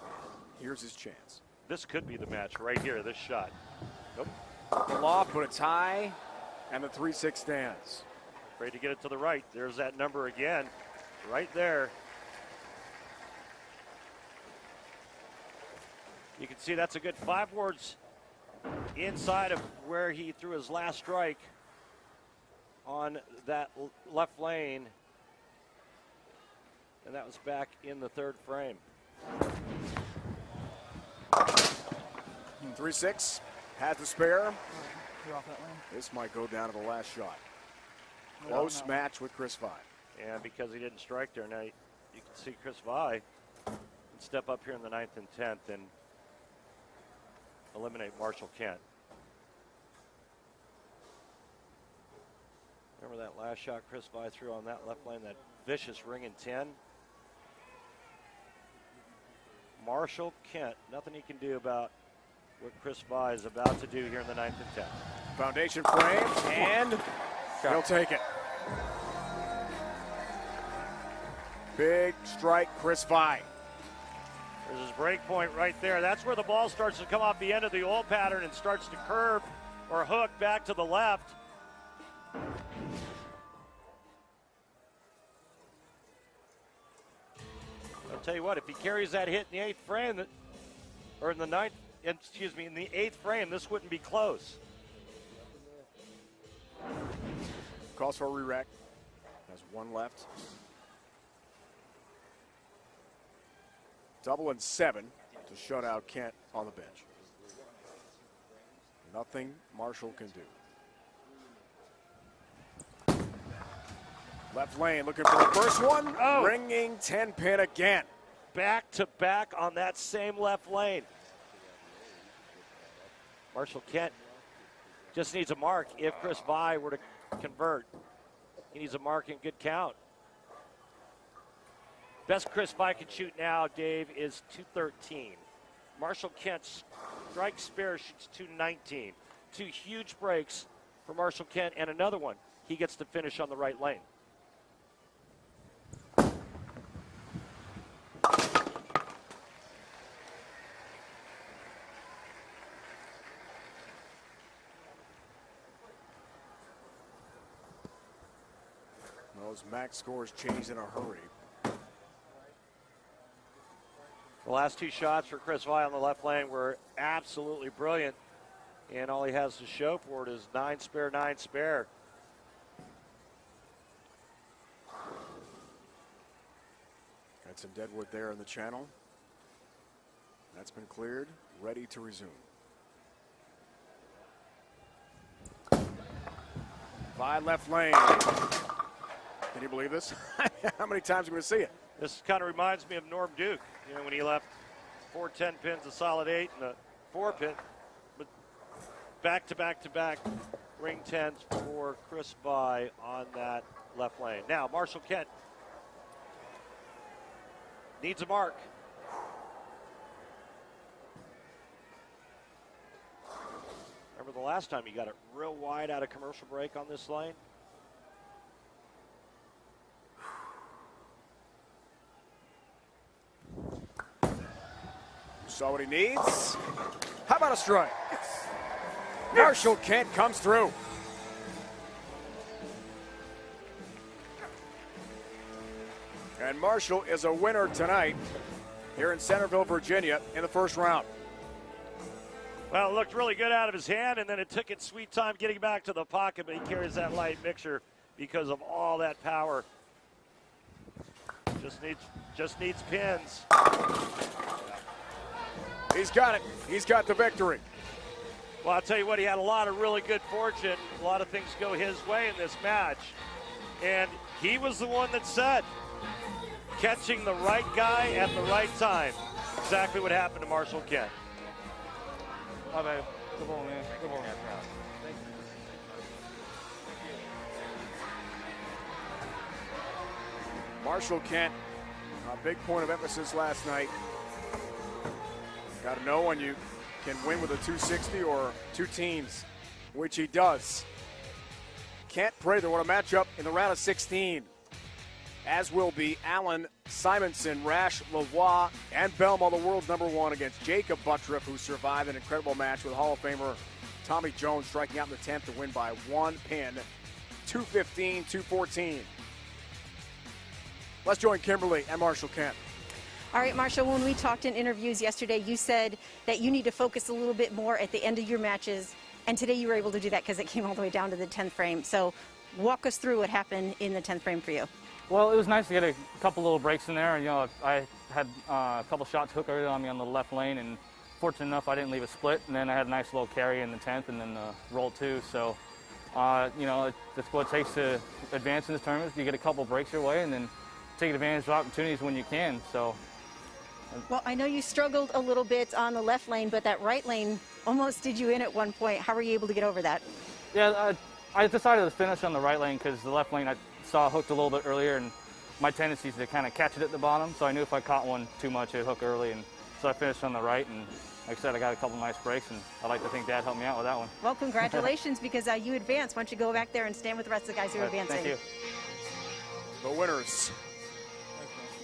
Here's his chance. This could be the match right here, this shot. Nope. The loft, but it's high, and the 3-6 stands. Afraid to get it to the right. There's that number again, right there. You can see that's a good 5 boards inside of where he threw his last strike on that left lane. And that was back in the 3rd frame. 3-6, has the spare. This might go down to the last shot. Close match with Chris Vai. And because he didn't strike there, now you can see Chris Vai step up here in the 9th and 10th and eliminate Marshall Kent. Remember that last shot Chris Vai threw on that left lane, that vicious ring in 10? Marshall Kent, nothing he can do about what Chris Vai is about to do here in the 9th and 10th. Foundation frame, and he'll take it. Big strike, Chris Vai. There's his break point right there. That's where the ball starts to come off the end of the old pattern and starts to curve or hook back to the left. I'll tell you what, if he carries that hit in the 8th frame, or in the 9th, excuse me, in the 8th frame, this wouldn't be close. Calls for a re-rack. Has 1 left. Double and 7 to shut out Kent on the bench. Nothing Marshall can do. Left lane looking for the first one. Oh. Ringing 10-pin again. Back to back on that same left lane. Marshall Kent just needs a mark if Chris Vai were to convert. He needs a mark and good count. Best Chris Vai can shoot now, Dave, is 213. Marshall Kent's strike spare shoots 219. 2 huge breaks for Marshall Kent, and another one. He gets to finish on the right lane. those max scores changed in a hurry. The last 2 shots for Chris Vai on the left lane were absolutely brilliant. And all he has to show for it is 9 spare, 9 spare. Got some deadwood there in the channel. That's been cleared, ready to resume. Vai left lane. Can you believe this? How many times are we going to see it? This kind of reminds me of Norm Duke, you know, when he left 4 10 pins, a solid 8, and a 4 pin. But back to back to back ring 10s for Chris Vai on that left lane. Now, Marshall Kent needs a mark. Remember the last time he got it real wide out of commercial break on this lane? Saw what he needs. How about a strike? Marshall Kent comes through. And Marshall is a winner tonight here in Centreville, Virginia in the first round. Well, it looked really good out of his hand, and then it took its sweet time getting back to the pocket, but he carries that light mixture because of all that power. Just needs pins. He's got it. He's got the victory. Well, I'll tell you what, he had a lot of really good fortune. A lot of things go his way in this match. And he was the one that said, catching the right guy at the right time. Exactly what happened to Marshall Kent. My bad. Good ball, man. Good ball. Thank you. Marshall Kent, a big point of emphasis last night. Got to know when you can win with a 260 or 2 teams, which he does. Kent Prather, what a matchup in the round of 16. As will be Allen, Simonson, Rash, Lavoie, and Belmo, the world's #1 against Jakob Butturff, who survived an incredible match with Hall of Famer Tommy Jones striking out in the 10th to win by 1 pin, 215, 214. Let's join Kimberly and Marshall Kent. All right, Marshall, when we talked in interviews yesterday, you said that you need to focus a little bit more at the end of your matches, and today you were able to do that because it came all the way down to the 10th frame. So walk us through what happened in the 10th frame for you. Well, it was nice to get a couple little breaks in there. You know, I had a couple shots hook early on me on the left lane, and fortunate enough I didn't leave a split, and then I had a nice little carry in the 10th and then roll 2. So, you know, that's what it takes to advance in this tournament. You get a couple breaks your way and then take advantage of opportunities when you can. So. Well, I know you struggled a little bit on the left lane, but that right lane almost did you in at one point. How were you able to get over that? Yeah, I decided to finish on the right lane because the left lane I saw hooked a little bit earlier, and my tendency is to kind of catch it at the bottom. So I knew if I caught one too much, it hooked early, and so I finished on the right. And like I said, I got a couple nice breaks, and I'd like to think Dad helped me out with that one. Well, congratulations, because you advanced. Why don't you go back there and stand with the rest of the guys who are advancing? Thank you. The winners,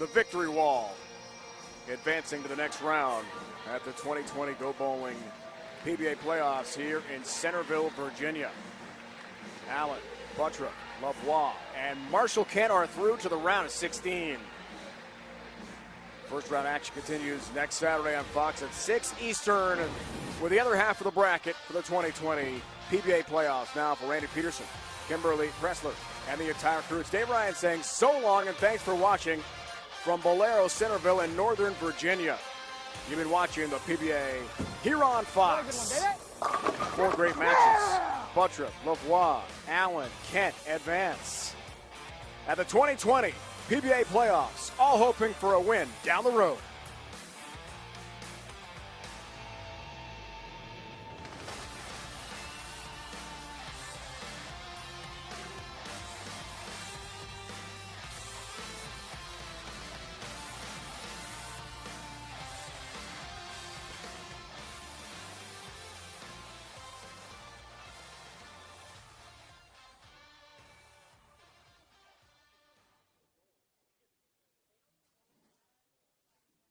the victory wall, advancing to the next round at the 2020 Go Bowling PBA Playoffs here in Centreville, Virginia. Allen, Butturff, Lavoie, and Marshall Kent are through to the round of 16. First round action continues next Saturday on Fox at 6 Eastern with the other half of the bracket for the 2020 PBA Playoffs. Now for Randy Peterson, Kimberly Pressler, and the entire crew, it's Dave Ryan saying so long and thanks for watching from Bowlero Centreville in Northern Virginia. You've been watching the PBA here on Fox. 4 great matches. Butturff, Lavoie, Allen, Kent advance at the 2020 PBA Playoffs, all hoping for a win down the road.